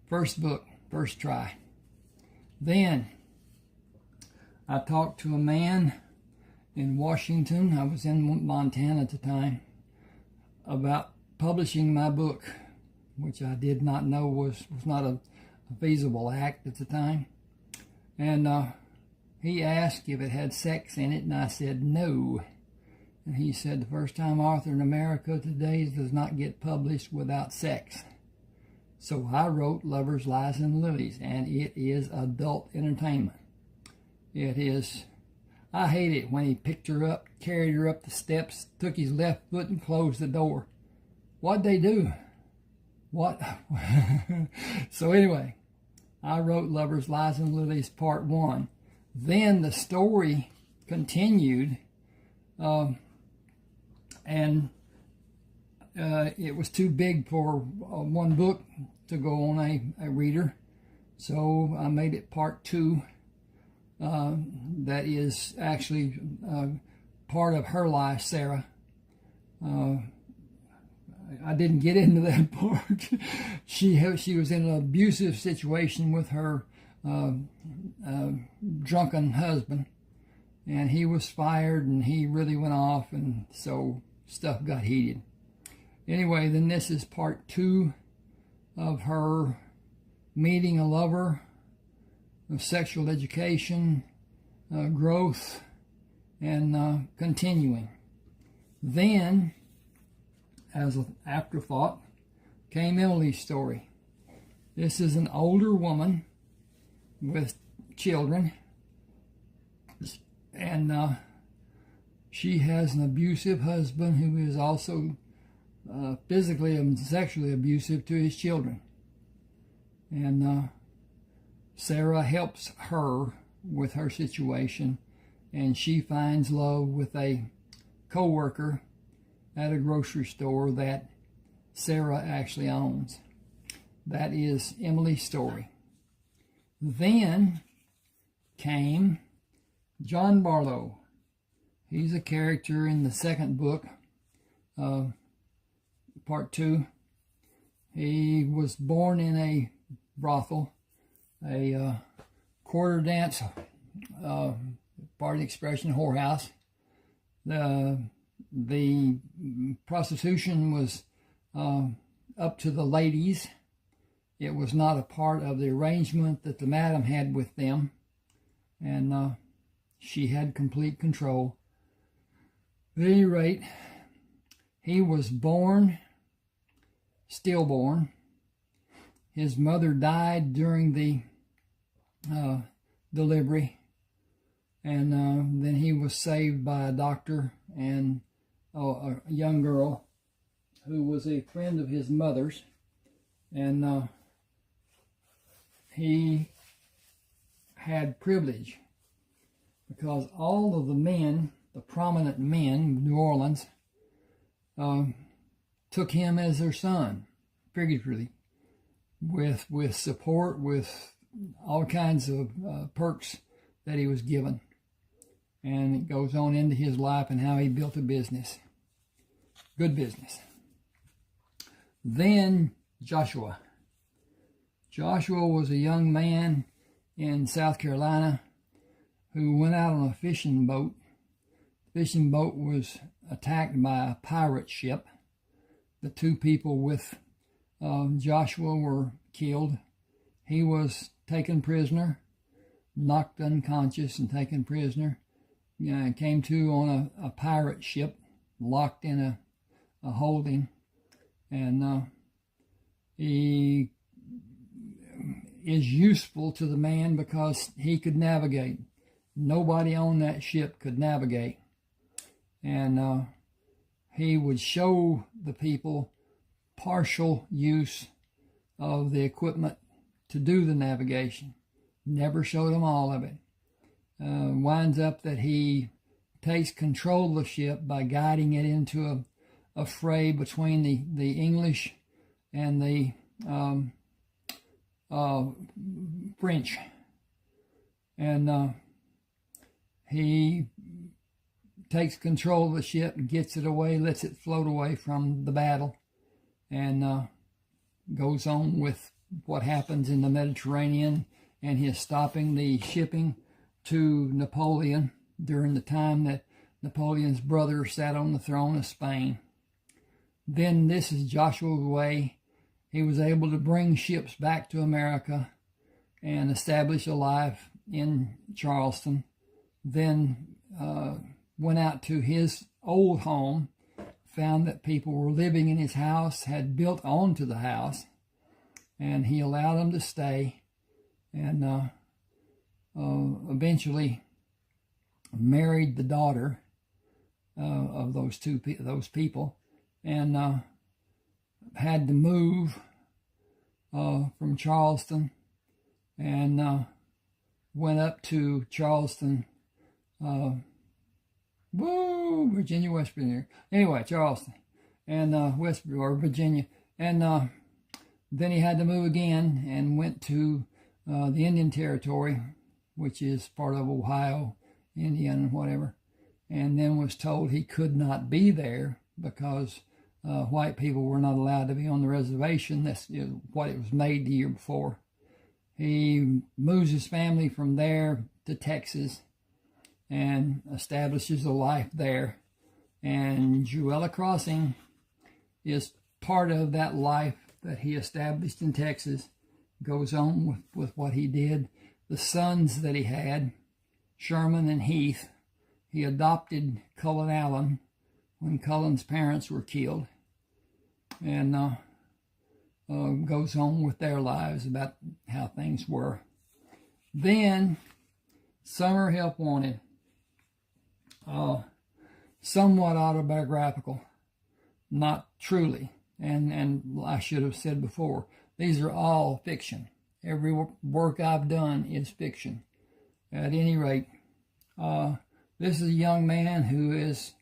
First book, first try. Then I talked to a man in Washington, I was in Montana at the time, about publishing my book, which I did not know was not a feasible act at the time. And he asked if it had sex in it, and I said no. And he said, the first time author in America today does not get published without sex. So I wrote Lovers, Lies, and Lilies, and it is adult entertainment. It is. I hate it when he picked her up, carried her up the steps, took his left foot and closed the door. What'd they do? What? So anyway, I wrote Lovers, Lies, and Lilies Part 1. Then the story continued, and it was too big for one book to go on a reader, so I made it Part 2. That is actually part of her life, Sarah. I didn't get into that part. She was in an abusive situation with her drunken husband, and he was fired, and he really went off, and so stuff got heated. Anyway, then this is Part 2 of her meeting a lover, of sexual education, growth, and continuing. Then, as an afterthought, came Emily's story. This is an older woman with children, and she has an abusive husband who is also physically and sexually abusive to his children. And Sarah helps her with her situation, and she finds love with a co-worker at a grocery store that Sarah actually owns. That is Emily's story. Then came John Barlow. He's a character in the second book, part 2. He was born in a brothel, a quarter dance, pardon the expression, whorehouse. The prostitution was up to the ladies. It was not a part of the arrangement that the madam had with them, and she had complete control. At any rate, he was born, stillborn. His mother died during the delivery, and then he was saved by a doctor and a young girl who was a friend of his mother's, and he had privilege because all of the men, the prominent men of New Orleans, took him as their son, figuratively, with support, with all kinds of perks that he was given. And it goes on into his life and how he built a business. Good business. Then Joshua. Joshua was a young man in South Carolina who went out on a fishing boat. The fishing boat was attacked by a pirate ship. The 2 people with Joshua were killed. He was taken prisoner, knocked unconscious and taken prisoner. Came to on a pirate ship, locked in a holding, and he is useful to the man because he could navigate. Nobody on that ship could navigate, and he would show the people partial use of the equipment to do the navigation. Never showed them all of it. Winds up that he takes control of the ship by guiding it into a fray between the English and the French. And he takes control of the ship, gets it away, lets it float away from the battle, and goes on with what happens in the Mediterranean and his stopping the shipping to Napoleon during the time that Napoleon's brother sat on the throne of Spain. Then this is Joshua's way. He was able to bring ships back to America and establish a life in Charleston. Then went out to his old home, found that people were living in his house, had built onto the house, and he allowed them to stay, and eventually married the daughter of those people, and had to move from Charleston, and went up to Charleston, Virginia, West Virginia. Anyway, Charleston and Virginia, and then he had to move again and went to the Indian Territory, which is part of Ohio, Indian, and whatever, and then was told he could not be there because white people were not allowed to be on the reservation. That's what it was made the year before. He moves his family from there to Texas and establishes a life there. And Jewella Crossing is part of that life that he established in Texas. Goes on with what he did. The sons that he had, Sherman and Heath, he adopted Cullen Allen when Cullen's parents were killed. and goes on with their lives about how things were. Then, Summer Help Wanted, somewhat autobiographical, not truly, and I should have said before, these are all fiction. Every work I've done is fiction. At any rate, this is a young man who is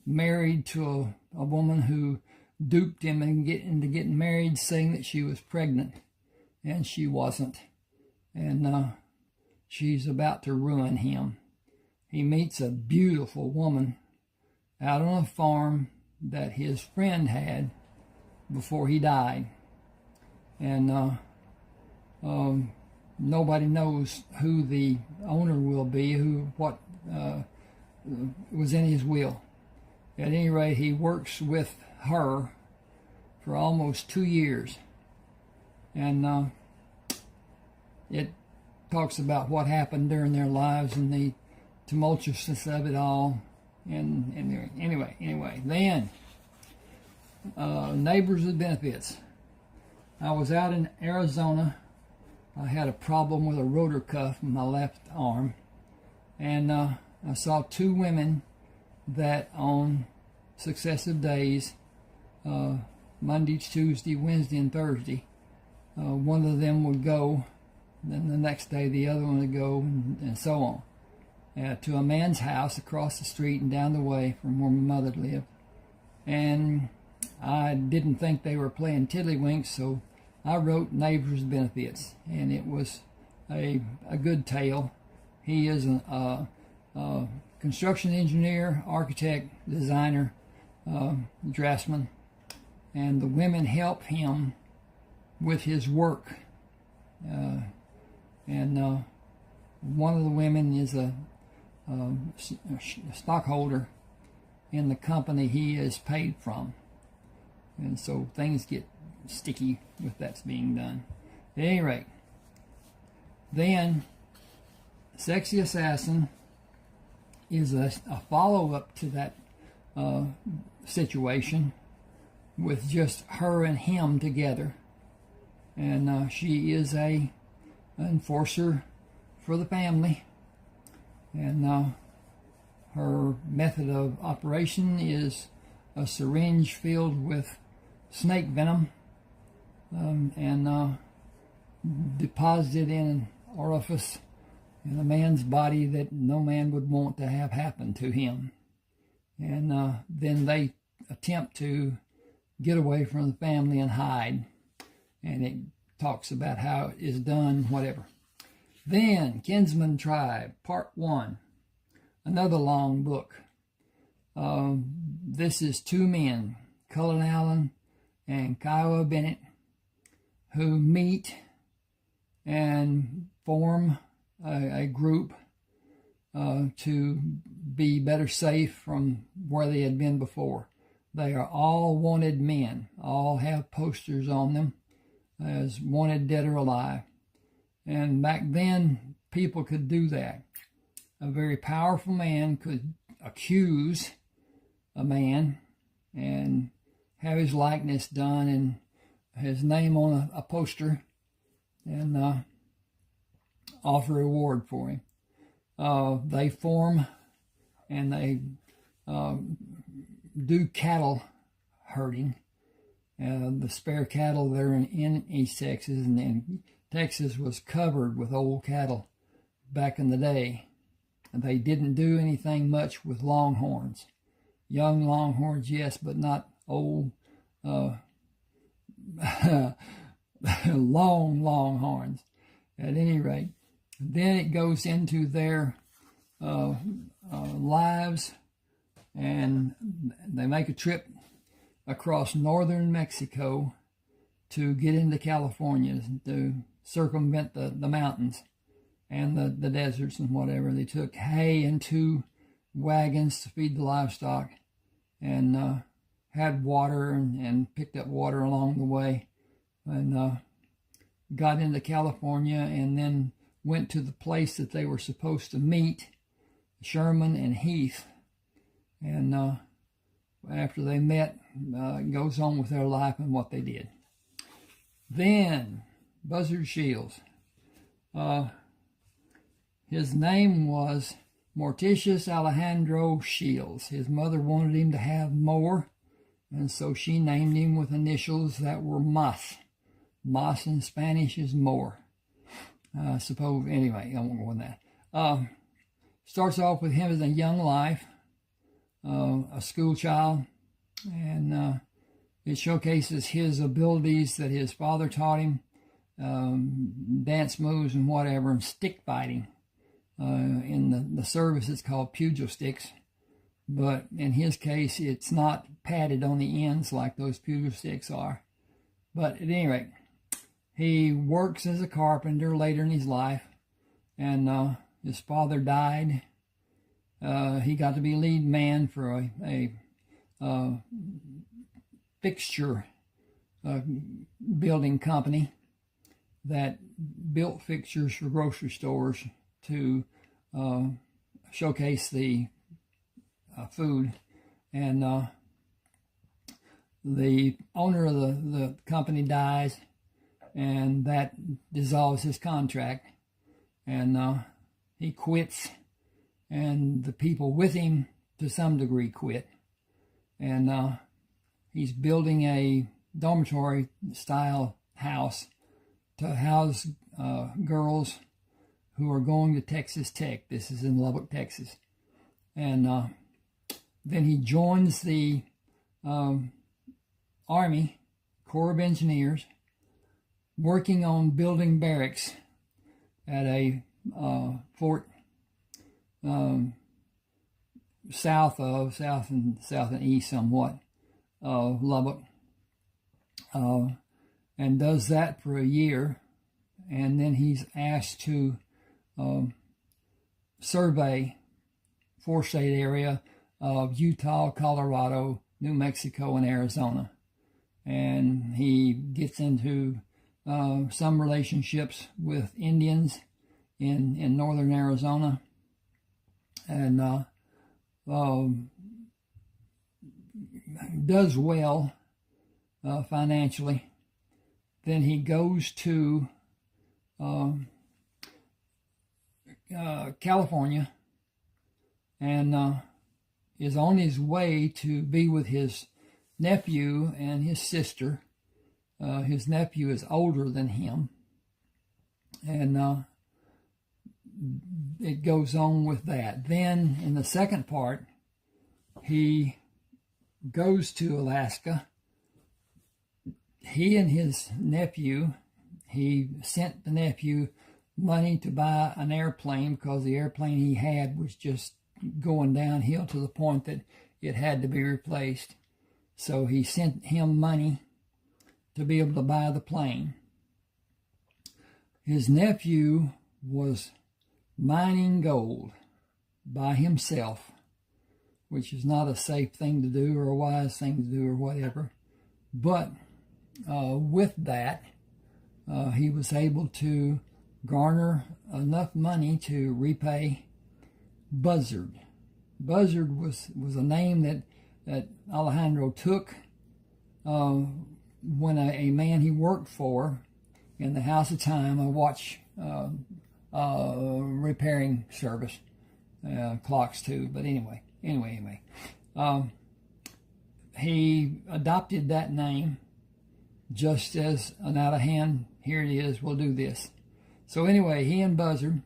married to a woman who duped him into getting married, saying that she was pregnant, and she wasn't. And she's about to ruin him. He meets a beautiful woman out on a farm that his friend had before he died. And nobody knows who the owner will be, what was in his will. At any rate, he works with her for almost 2 years. And it talks about what happened during their lives and the tumultuousness of it all. And anyway, then Neighbors with Benefits. I was out in Arizona. I had a problem with a rotor cuff in my left arm, and I saw 2 women that on successive days, Monday, Tuesday, Wednesday, and Thursday, one of them would go, then the next day the other one would go, and so on, to a man's house across the street and down the way from where my mother lived. And I didn't think they were playing tiddlywinks, so I wrote Neighbors with Benefits, and it was a good tale. He is a construction engineer, architect, designer, draftsman, and the women help him with his work. And one of the women is a stockholder in the company he is paid from, and so things get sticky with that's being done. At any rate, then Sexy Assassin is a follow-up to that situation with just her and him together, and she is an enforcer for the family, and her method of operation is a syringe filled with snake venom, and deposited in an orifice in a man's body that no man would want to have happen to him. And then they attempt to get away from the family and hide. And it talks about how it is done, whatever. Then, Kinsman Tribe, Part 1. Another long book. This is 2 men, Cullen Allen and Kiowa Bennett, who meet and form a group to be better safe from where they had been before. They are all wanted men, all have posters on them as wanted dead or alive. And back then, people could do that. A very powerful man could accuse a man and have his likeness done and his name on a poster and offer a reward for him. They form and they do cattle herding. The spare cattle there in East Texas, and then Texas was covered with old cattle back in the day. They didn't do anything much with longhorns. Young longhorns, yes, but not old, long horns. At any rate, then it goes into their lives, and they make a trip across northern Mexico to get into California, to circumvent the mountains and the deserts and whatever. They took hay and 2 wagons to feed the livestock, and had water and picked up water along the way, and got into California, and then went to the place that they were supposed to meet, Sherman and Heath, and after they met, goes on with their life and what they did. Then, Buzzard Shields. His name was Morticius Alejandro Shields. His mother wanted him to have more, and so she named him with initials that were Mas. Mas in Spanish is more. Suppose, anyway, I won't go on that. Starts off with him as a young life, a school child, and it showcases his abilities that his father taught him, dance moves and whatever, and stick fighting. In the service, it's called pugil sticks, but in his case, it's not padded on the ends like those pugil sticks are. But at any rate, he works as a carpenter later in his life, and his father died. He got to be lead man for a fixture building company that built fixtures for grocery stores to showcase the food. And the owner of the company dies, and that dissolves his contract, and he quits, and the people with him to some degree quit, and he's building a dormitory style house to house girls who are going to Texas Tech. This is in Lubbock, Texas. And then he joins the Army Corps of Engineers, working on building barracks at a fort south and east somewhat of Lubbock, and does that for a year, and then he's asked to survey four-state area of Utah, Colorado, New Mexico, and Arizona. And he gets into some relationships with Indians in northern Arizona, and does well financially. Then he goes to California, and is on his way to be with his nephew and his sister. His nephew is older than him, and it goes on with that. Then in the second part, he goes to Alaska. He and his nephew, he sent the nephew money to buy an airplane because the airplane he had was just going downhill to the point that it had to be replaced. So he sent him money to be able to buy the plane. His nephew was mining gold by himself, which is not a safe thing to do or a wise thing to do or whatever. But with that, he was able to garner enough money to repay Buzzard. Buzzard was a name that Alejandro took when a man he worked for in the House of Time, a watch repairing service, clocks too. But anyway, he adopted that name just as an out of hand, here it is, we'll do this. So anyway, he and Buzzard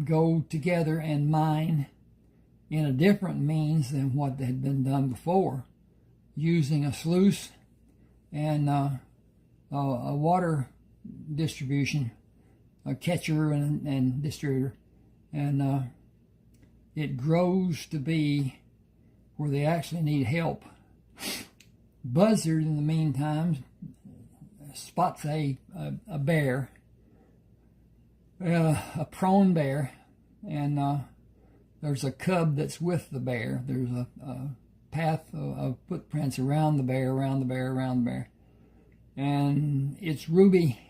go together and mine in a different means than what had been done before, using a sluice and a water distribution, a catcher and distributor, and it grows to be where they actually need help. Buzzard, in the meantime, spots a bear, a prone bear, and there's a cub that's with the bear. There's a path of footprints around the bear, and it's Ruby.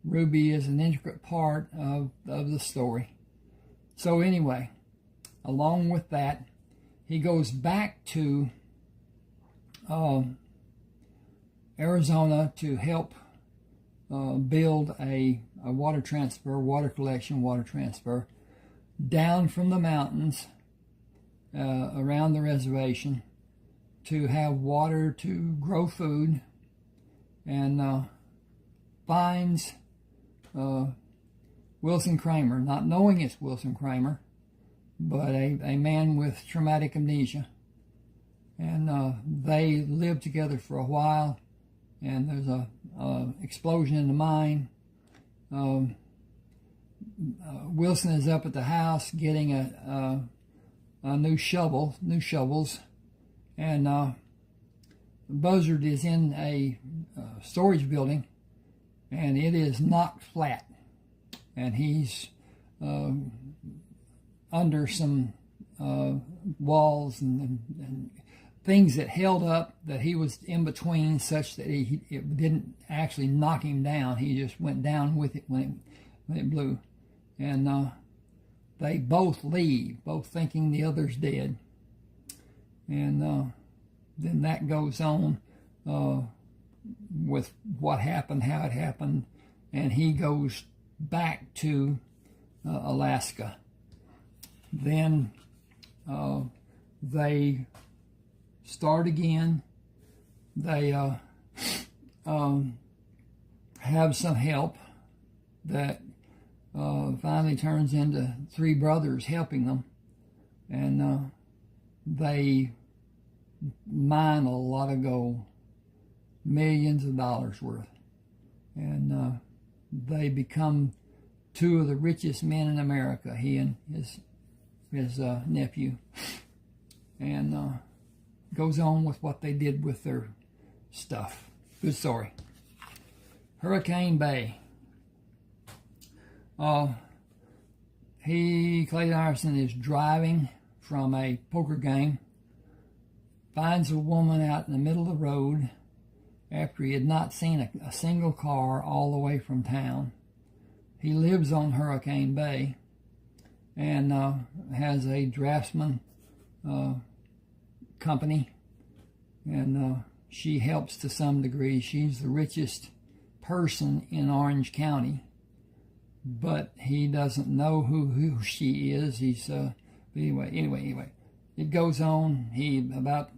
Ruby is an intricate part of the story. So anyway, along with that, he goes back to Arizona to help build a water transfer, water collection, water transfer down from the mountains around the reservation to have water to grow food, and finds Wilson Kramer, not knowing it's Wilson Kramer, but a man with traumatic amnesia. And they live together for a while, and there's a explosion in the mine. Wilson is up at the house getting a new shovels, and Buzzard is in a storage building, and it is knocked flat, and he's under some walls and things that held up, that he was in between, such that it didn't actually knock him down. He just went down with it when it blew. And they both leave, both thinking the other's dead. And then that goes on with what happened, how it happened, and he goes back to Alaska. Then they start again. They have some help that finally turns into three brothers helping them, and they mine a lot of gold, millions of dollars worth, and they become two of the richest men in America, he and his nephew, and goes on with what they did with their stuff. Good story. Hurricane Bay. Clayton Iverson is driving from a poker game, finds a woman out in the middle of the road after he had not seen a single car all the way from town. He lives on Hurricane Bay and has a draftsman company, and she helps to some degree. She's the richest person in Orange County, but he doesn't know who she is. He's anyway, it goes on. About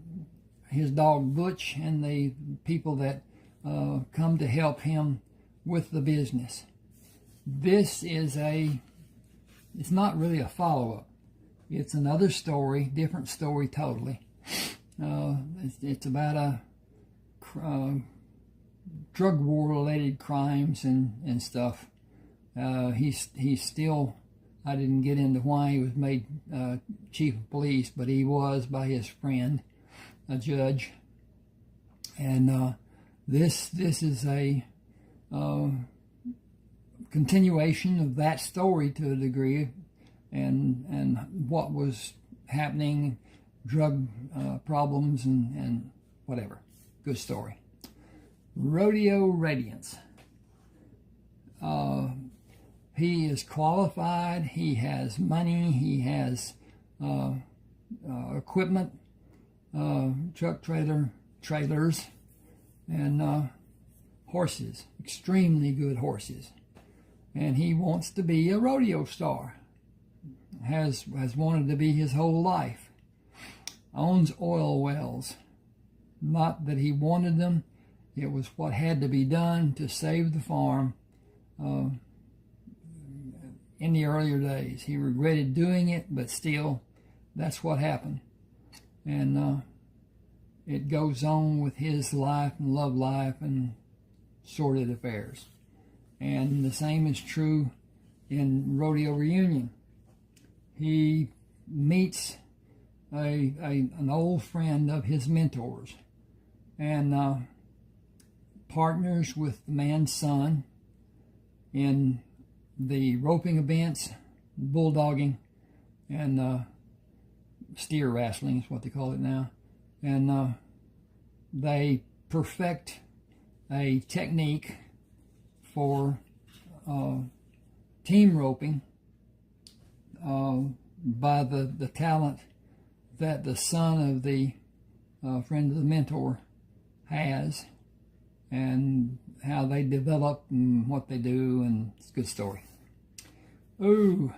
his dog Butch and the people that come to help him with the business. This is it's not really a follow-up. It's another story, different story totally. It's about drug war-related crimes and stuff. He's still, I didn't get into why he was made chief of police, but he was by his friend, a judge. And this is a continuation of that story to a degree, and what was happening, drug problems and whatever. Good story. Rodeo Radiance. He is qualified. He has money. He has equipment, truck trailers, and horses. Extremely good horses. And he wants to be a rodeo star. Has wanted to be his whole life. Owns oil wells. Not that he wanted them. It was what had to be done to save the farm in the earlier days. He regretted doing it, but still, that's what happened. And it goes on with his life and love life and sordid affairs. And the same is true in Rodeo Reunion. He meets an old friend of his mentors and partners with the man's son in the roping events, bulldogging, and steer wrestling is what they call it now. And they perfect a technique for team roping by the talent that the son of the friend of the mentor has, and how they develop and what they do, and it's a good story. Ooh,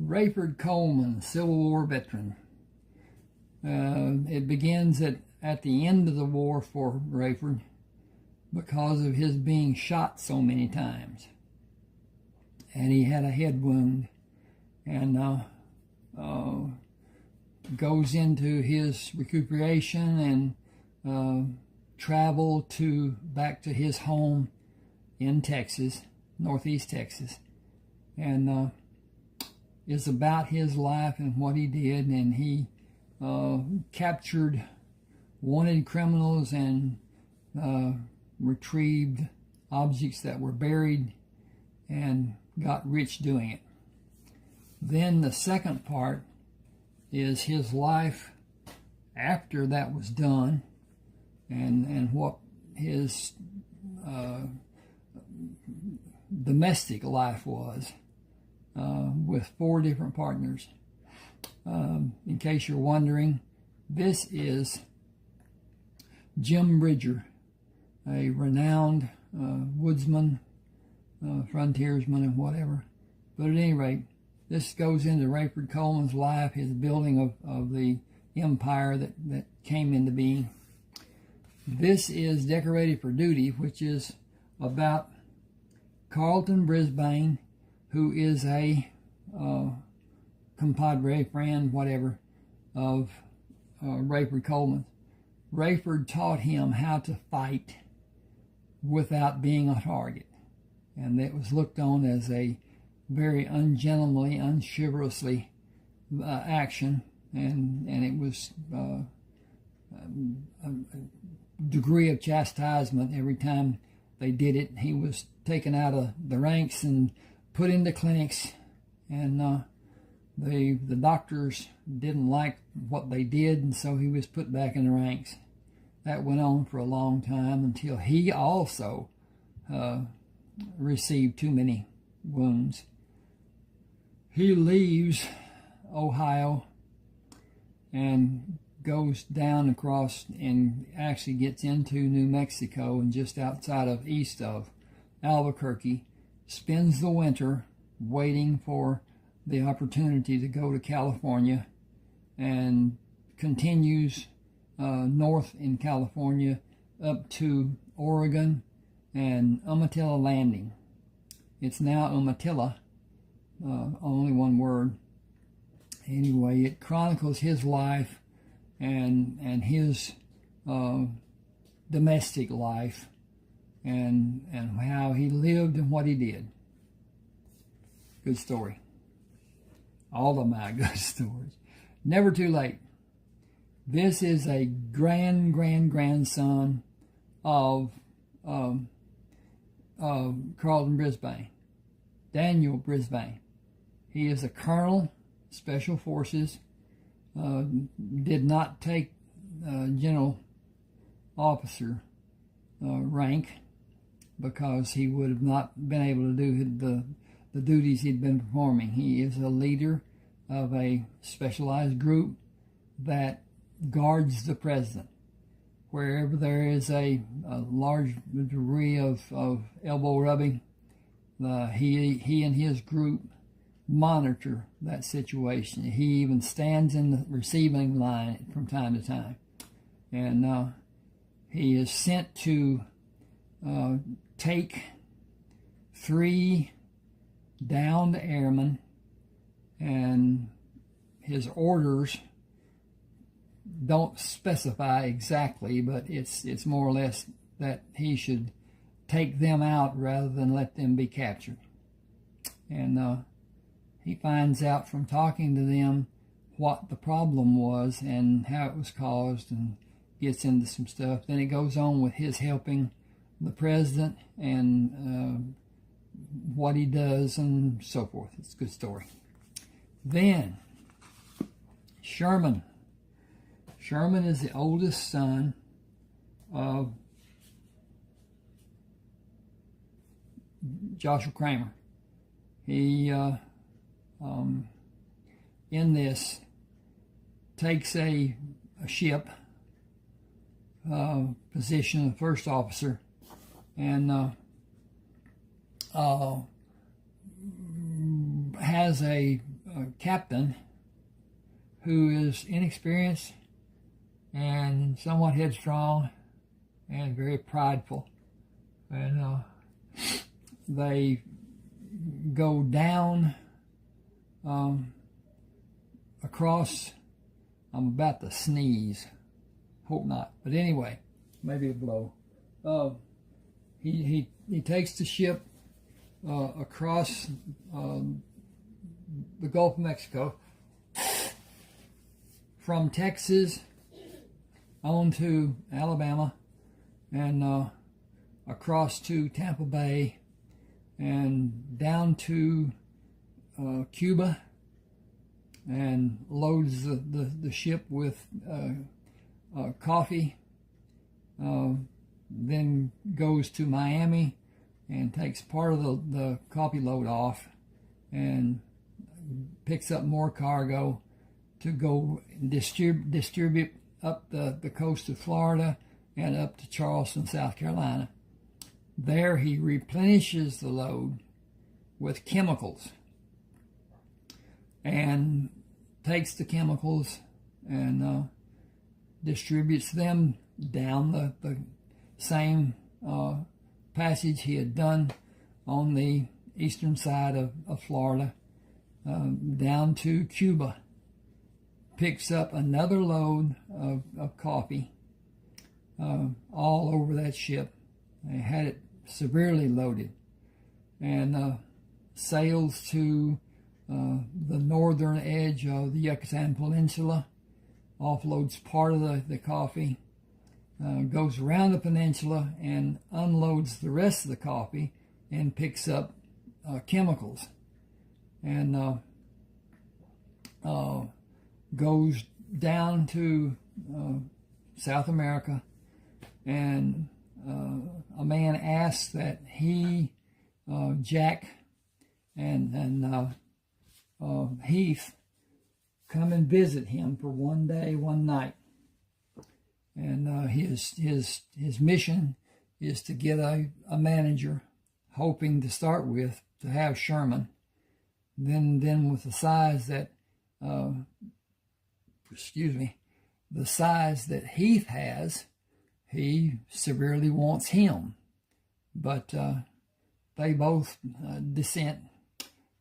Rayford Coleman, Civil War veteran. It begins at the end of the war for Rayford because of his being shot so many times. And he had a head wound, and goes into his recuperation and travel back to his home in Texas, northeast Texas, and is about his life and what he did. And he captured wanted criminals and retrieved objects that were buried and got rich doing it. Then the second part is his life after that was done, and what his domestic life was with 4 different partners. In case you're wondering, this is Jim Bridger, a renowned woodsman, frontiersman, and whatever. But at any rate, this goes into Rayford Coleman's life, his building of the empire that came into being. This is Decorated for Duty, which is about Carlton Brisbane, who is a compadre, friend, whatever, of Rayford Coleman. Rayford taught him how to fight without being a target, and it was looked on as a very ungentlemanly, unchivalrously action, and it was a degree of chastisement every time they did it. He was taken out of the ranks and put into clinics, and the doctors didn't like what they did, and so he was put back in the ranks. That went on for a long time until he also received too many wounds. He leaves Ohio and goes down across and actually gets into New Mexico, and just east of Albuquerque, spends the winter waiting for the opportunity to go to California, and continues north in California up to Oregon and Umatilla Landing. It's now Umatilla, only one word. Anyway, it chronicles his life and his domestic life, and how he lived and what he did. Good story. All of my good stories. Never too late. This is a grandson of Carlton Brisbane, Daniel Brisbane. He is a colonel, Special Forces, did not take general officer rank because he would have not been able to do the duties he'd been performing. He is a leader of a specialized group that guards the president. Wherever there is a large degree of elbow rubbing, he and his group monitor that situation. He even stands in the receiving line from time to time. And he is sent to take 3 downed airmen, and his orders don't specify exactly, but it's more or less that he should take them out rather than let them be captured. And he finds out from talking to them what the problem was and how it was caused, and gets into some stuff. Then it goes on with his helping the president and what he does and so forth. It's a good story. Then Sherman. Sherman is the oldest son of Joshua Kramer. He, in this, takes a ship, position of the first officer, and has a captain who is inexperienced and somewhat headstrong and very prideful. And they go down across, I'm about to sneeze, hope not, but anyway, maybe a blow. He takes the ship across the Gulf of Mexico from Texas on to Alabama, and across to Tampa Bay, and down to Cuba, and loads the ship with coffee, then goes to Miami and takes part of the coffee load off and picks up more cargo to go distribute up the coast of Florida and up to Charleston, South Carolina. There he replenishes the load with chemicals and takes the chemicals and distributes them down the same passage he had done on the eastern side of Florida, down to Cuba. Picks up another load of coffee all over that ship. They had it severely loaded, and sails to the northern edge of the Yucatan Peninsula, offloads part of the coffee, goes around the peninsula and unloads the rest of the coffee and picks up chemicals, and goes down to South America, and a man asks that he, Jack, and Heath come and visit him for one day, one night. And his mission is to get a manager, hoping to start with to have Sherman. Then with the size that the size that Heath has, he severely wants him. But they both dissent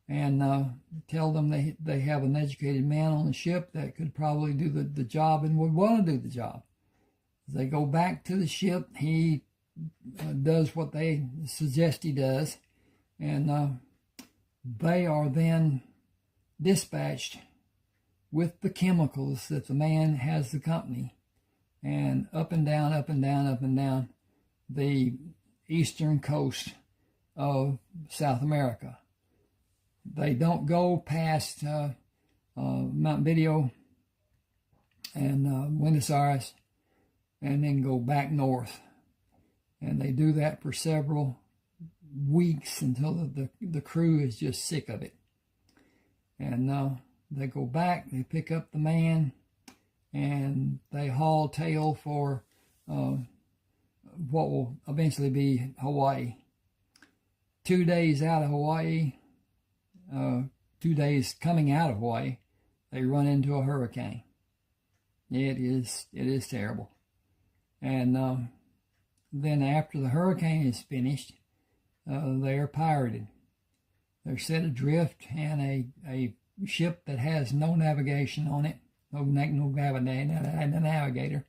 and tell them they have an educated man on the ship that could probably do the job and would want to do the job. They go back to the ship. He does what they suggest he does, and they are then dispatched with the chemicals that the man has the company, and up and down, up and down, up and down the eastern coast of South America. They don't go past Mount Video and Buenos Aires, and then go back north. And they do that for several weeks until the crew is just sick of it. And they go back, they pick up the man, and they haul tail for what will eventually be Hawaii. 2 days out of Hawaii, 2 days coming out of Hawaii, they run into a hurricane. It is terrible. And then after the hurricane is finished, they are pirated. They're set adrift, and a ship that has no navigation on it, no navigator,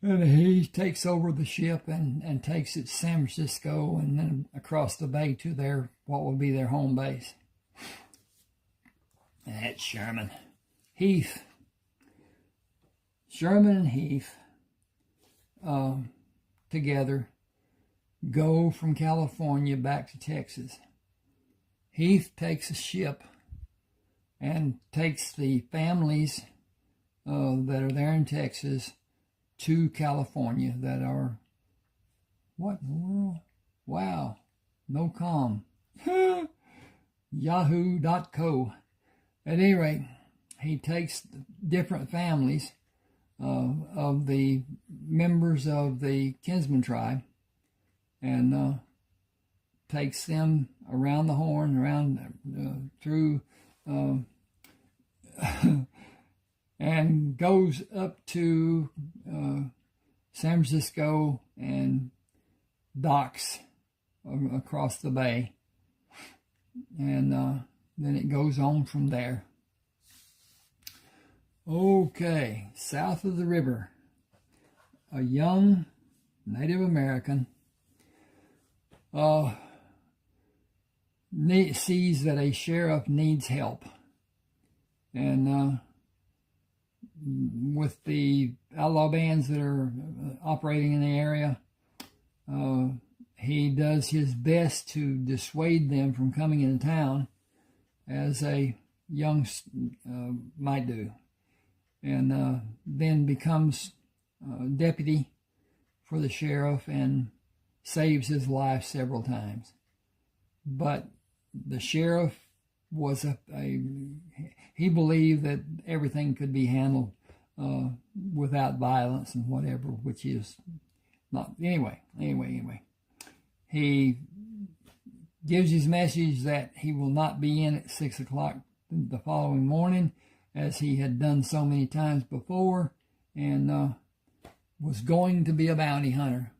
and he takes over the ship and takes it to San Francisco and then across the bay to what will be their home base. That's Sherman. Heath. Sherman and Heath together go from California back to Texas. Heath takes a ship and takes the families that are there in Texas to California that are, what in the world? Wow, no com. Yahoo.co. At any rate, he takes different families of the members of the kinsman tribe and takes them around the horn, around through, and goes up to San Francisco and docks across the bay, and then it goes on from there. Okay, south of the river, a young Native American sees that a sheriff needs help, and with the outlaw bands that are operating in the area, he does his best to dissuade them from coming into town, as a young might do, and then becomes deputy for the sheriff and saves his life several times. But the sheriff was he believed that everything could be handled without violence and whatever, which is not. Anyway. He gives his message that he will not be in at 6 o'clock the following morning, as he had done so many times before, and was going to be a bounty hunter.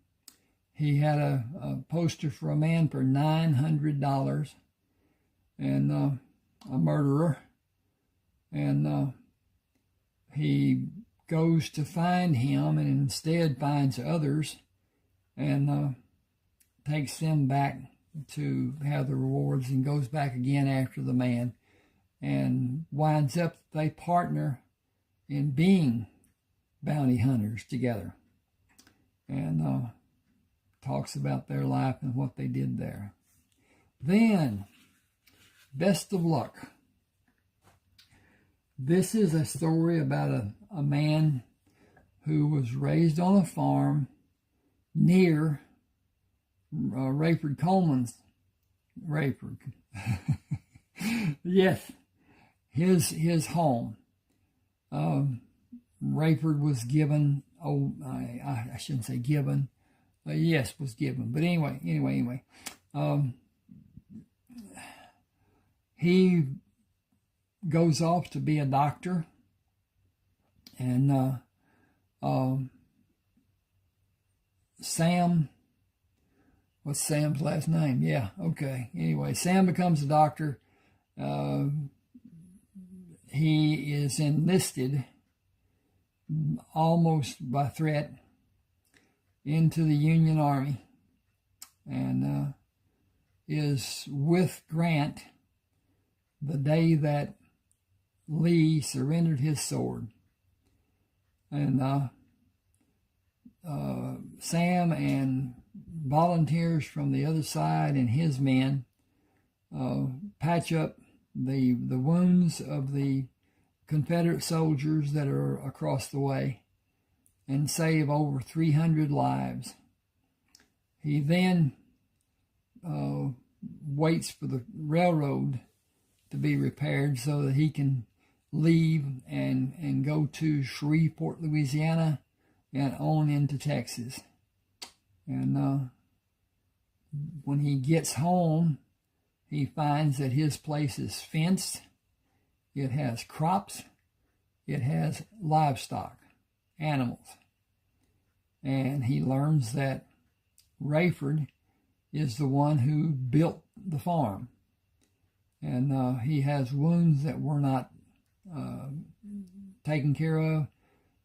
He had a poster for a man for $900, and a murderer, and he goes to find him, and instead finds others, and takes them back to have the rewards, and goes back again after the man, and winds up they partner in being bounty hunters together, and talks about their life and what they did there. Then, Best of Luck. This is a story about a man who was raised on a farm near Rayford Coleman's. Rayford. Yes, his home. Rayford was given, I shouldn't say given, yes, was given. But anyway. He goes off to be a doctor, and Sam, what's Sam's last name? Yeah, okay. Anyway, Sam becomes a doctor. He is enlisted almost by threat into the Union Army, and is with Grant the day that Lee surrendered his sword. And Sam and volunteers from the other side and his men patch up the wounds of the Confederate soldiers that are across the way and save over 300 lives. He then waits for the railroad to be repaired so that he can leave and go to Shreveport, Louisiana, and on into Texas. And when he gets home, he finds that his place is fenced. It has crops. It has livestock, animals. And he learns that Rayford is the one who built the farm. And he has wounds that were not taken care of.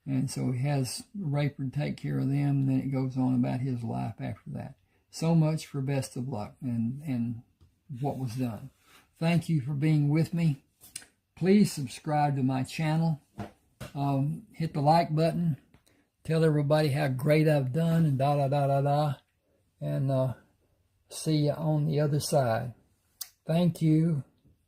And so he has Rayford take care of them, and then it goes on about his life after that. So much for Best of Luck and what was done. Thank you for being with me. Please subscribe to my channel. Hit the like button. Tell everybody how great I've done, and and see you on the other side. Thank you.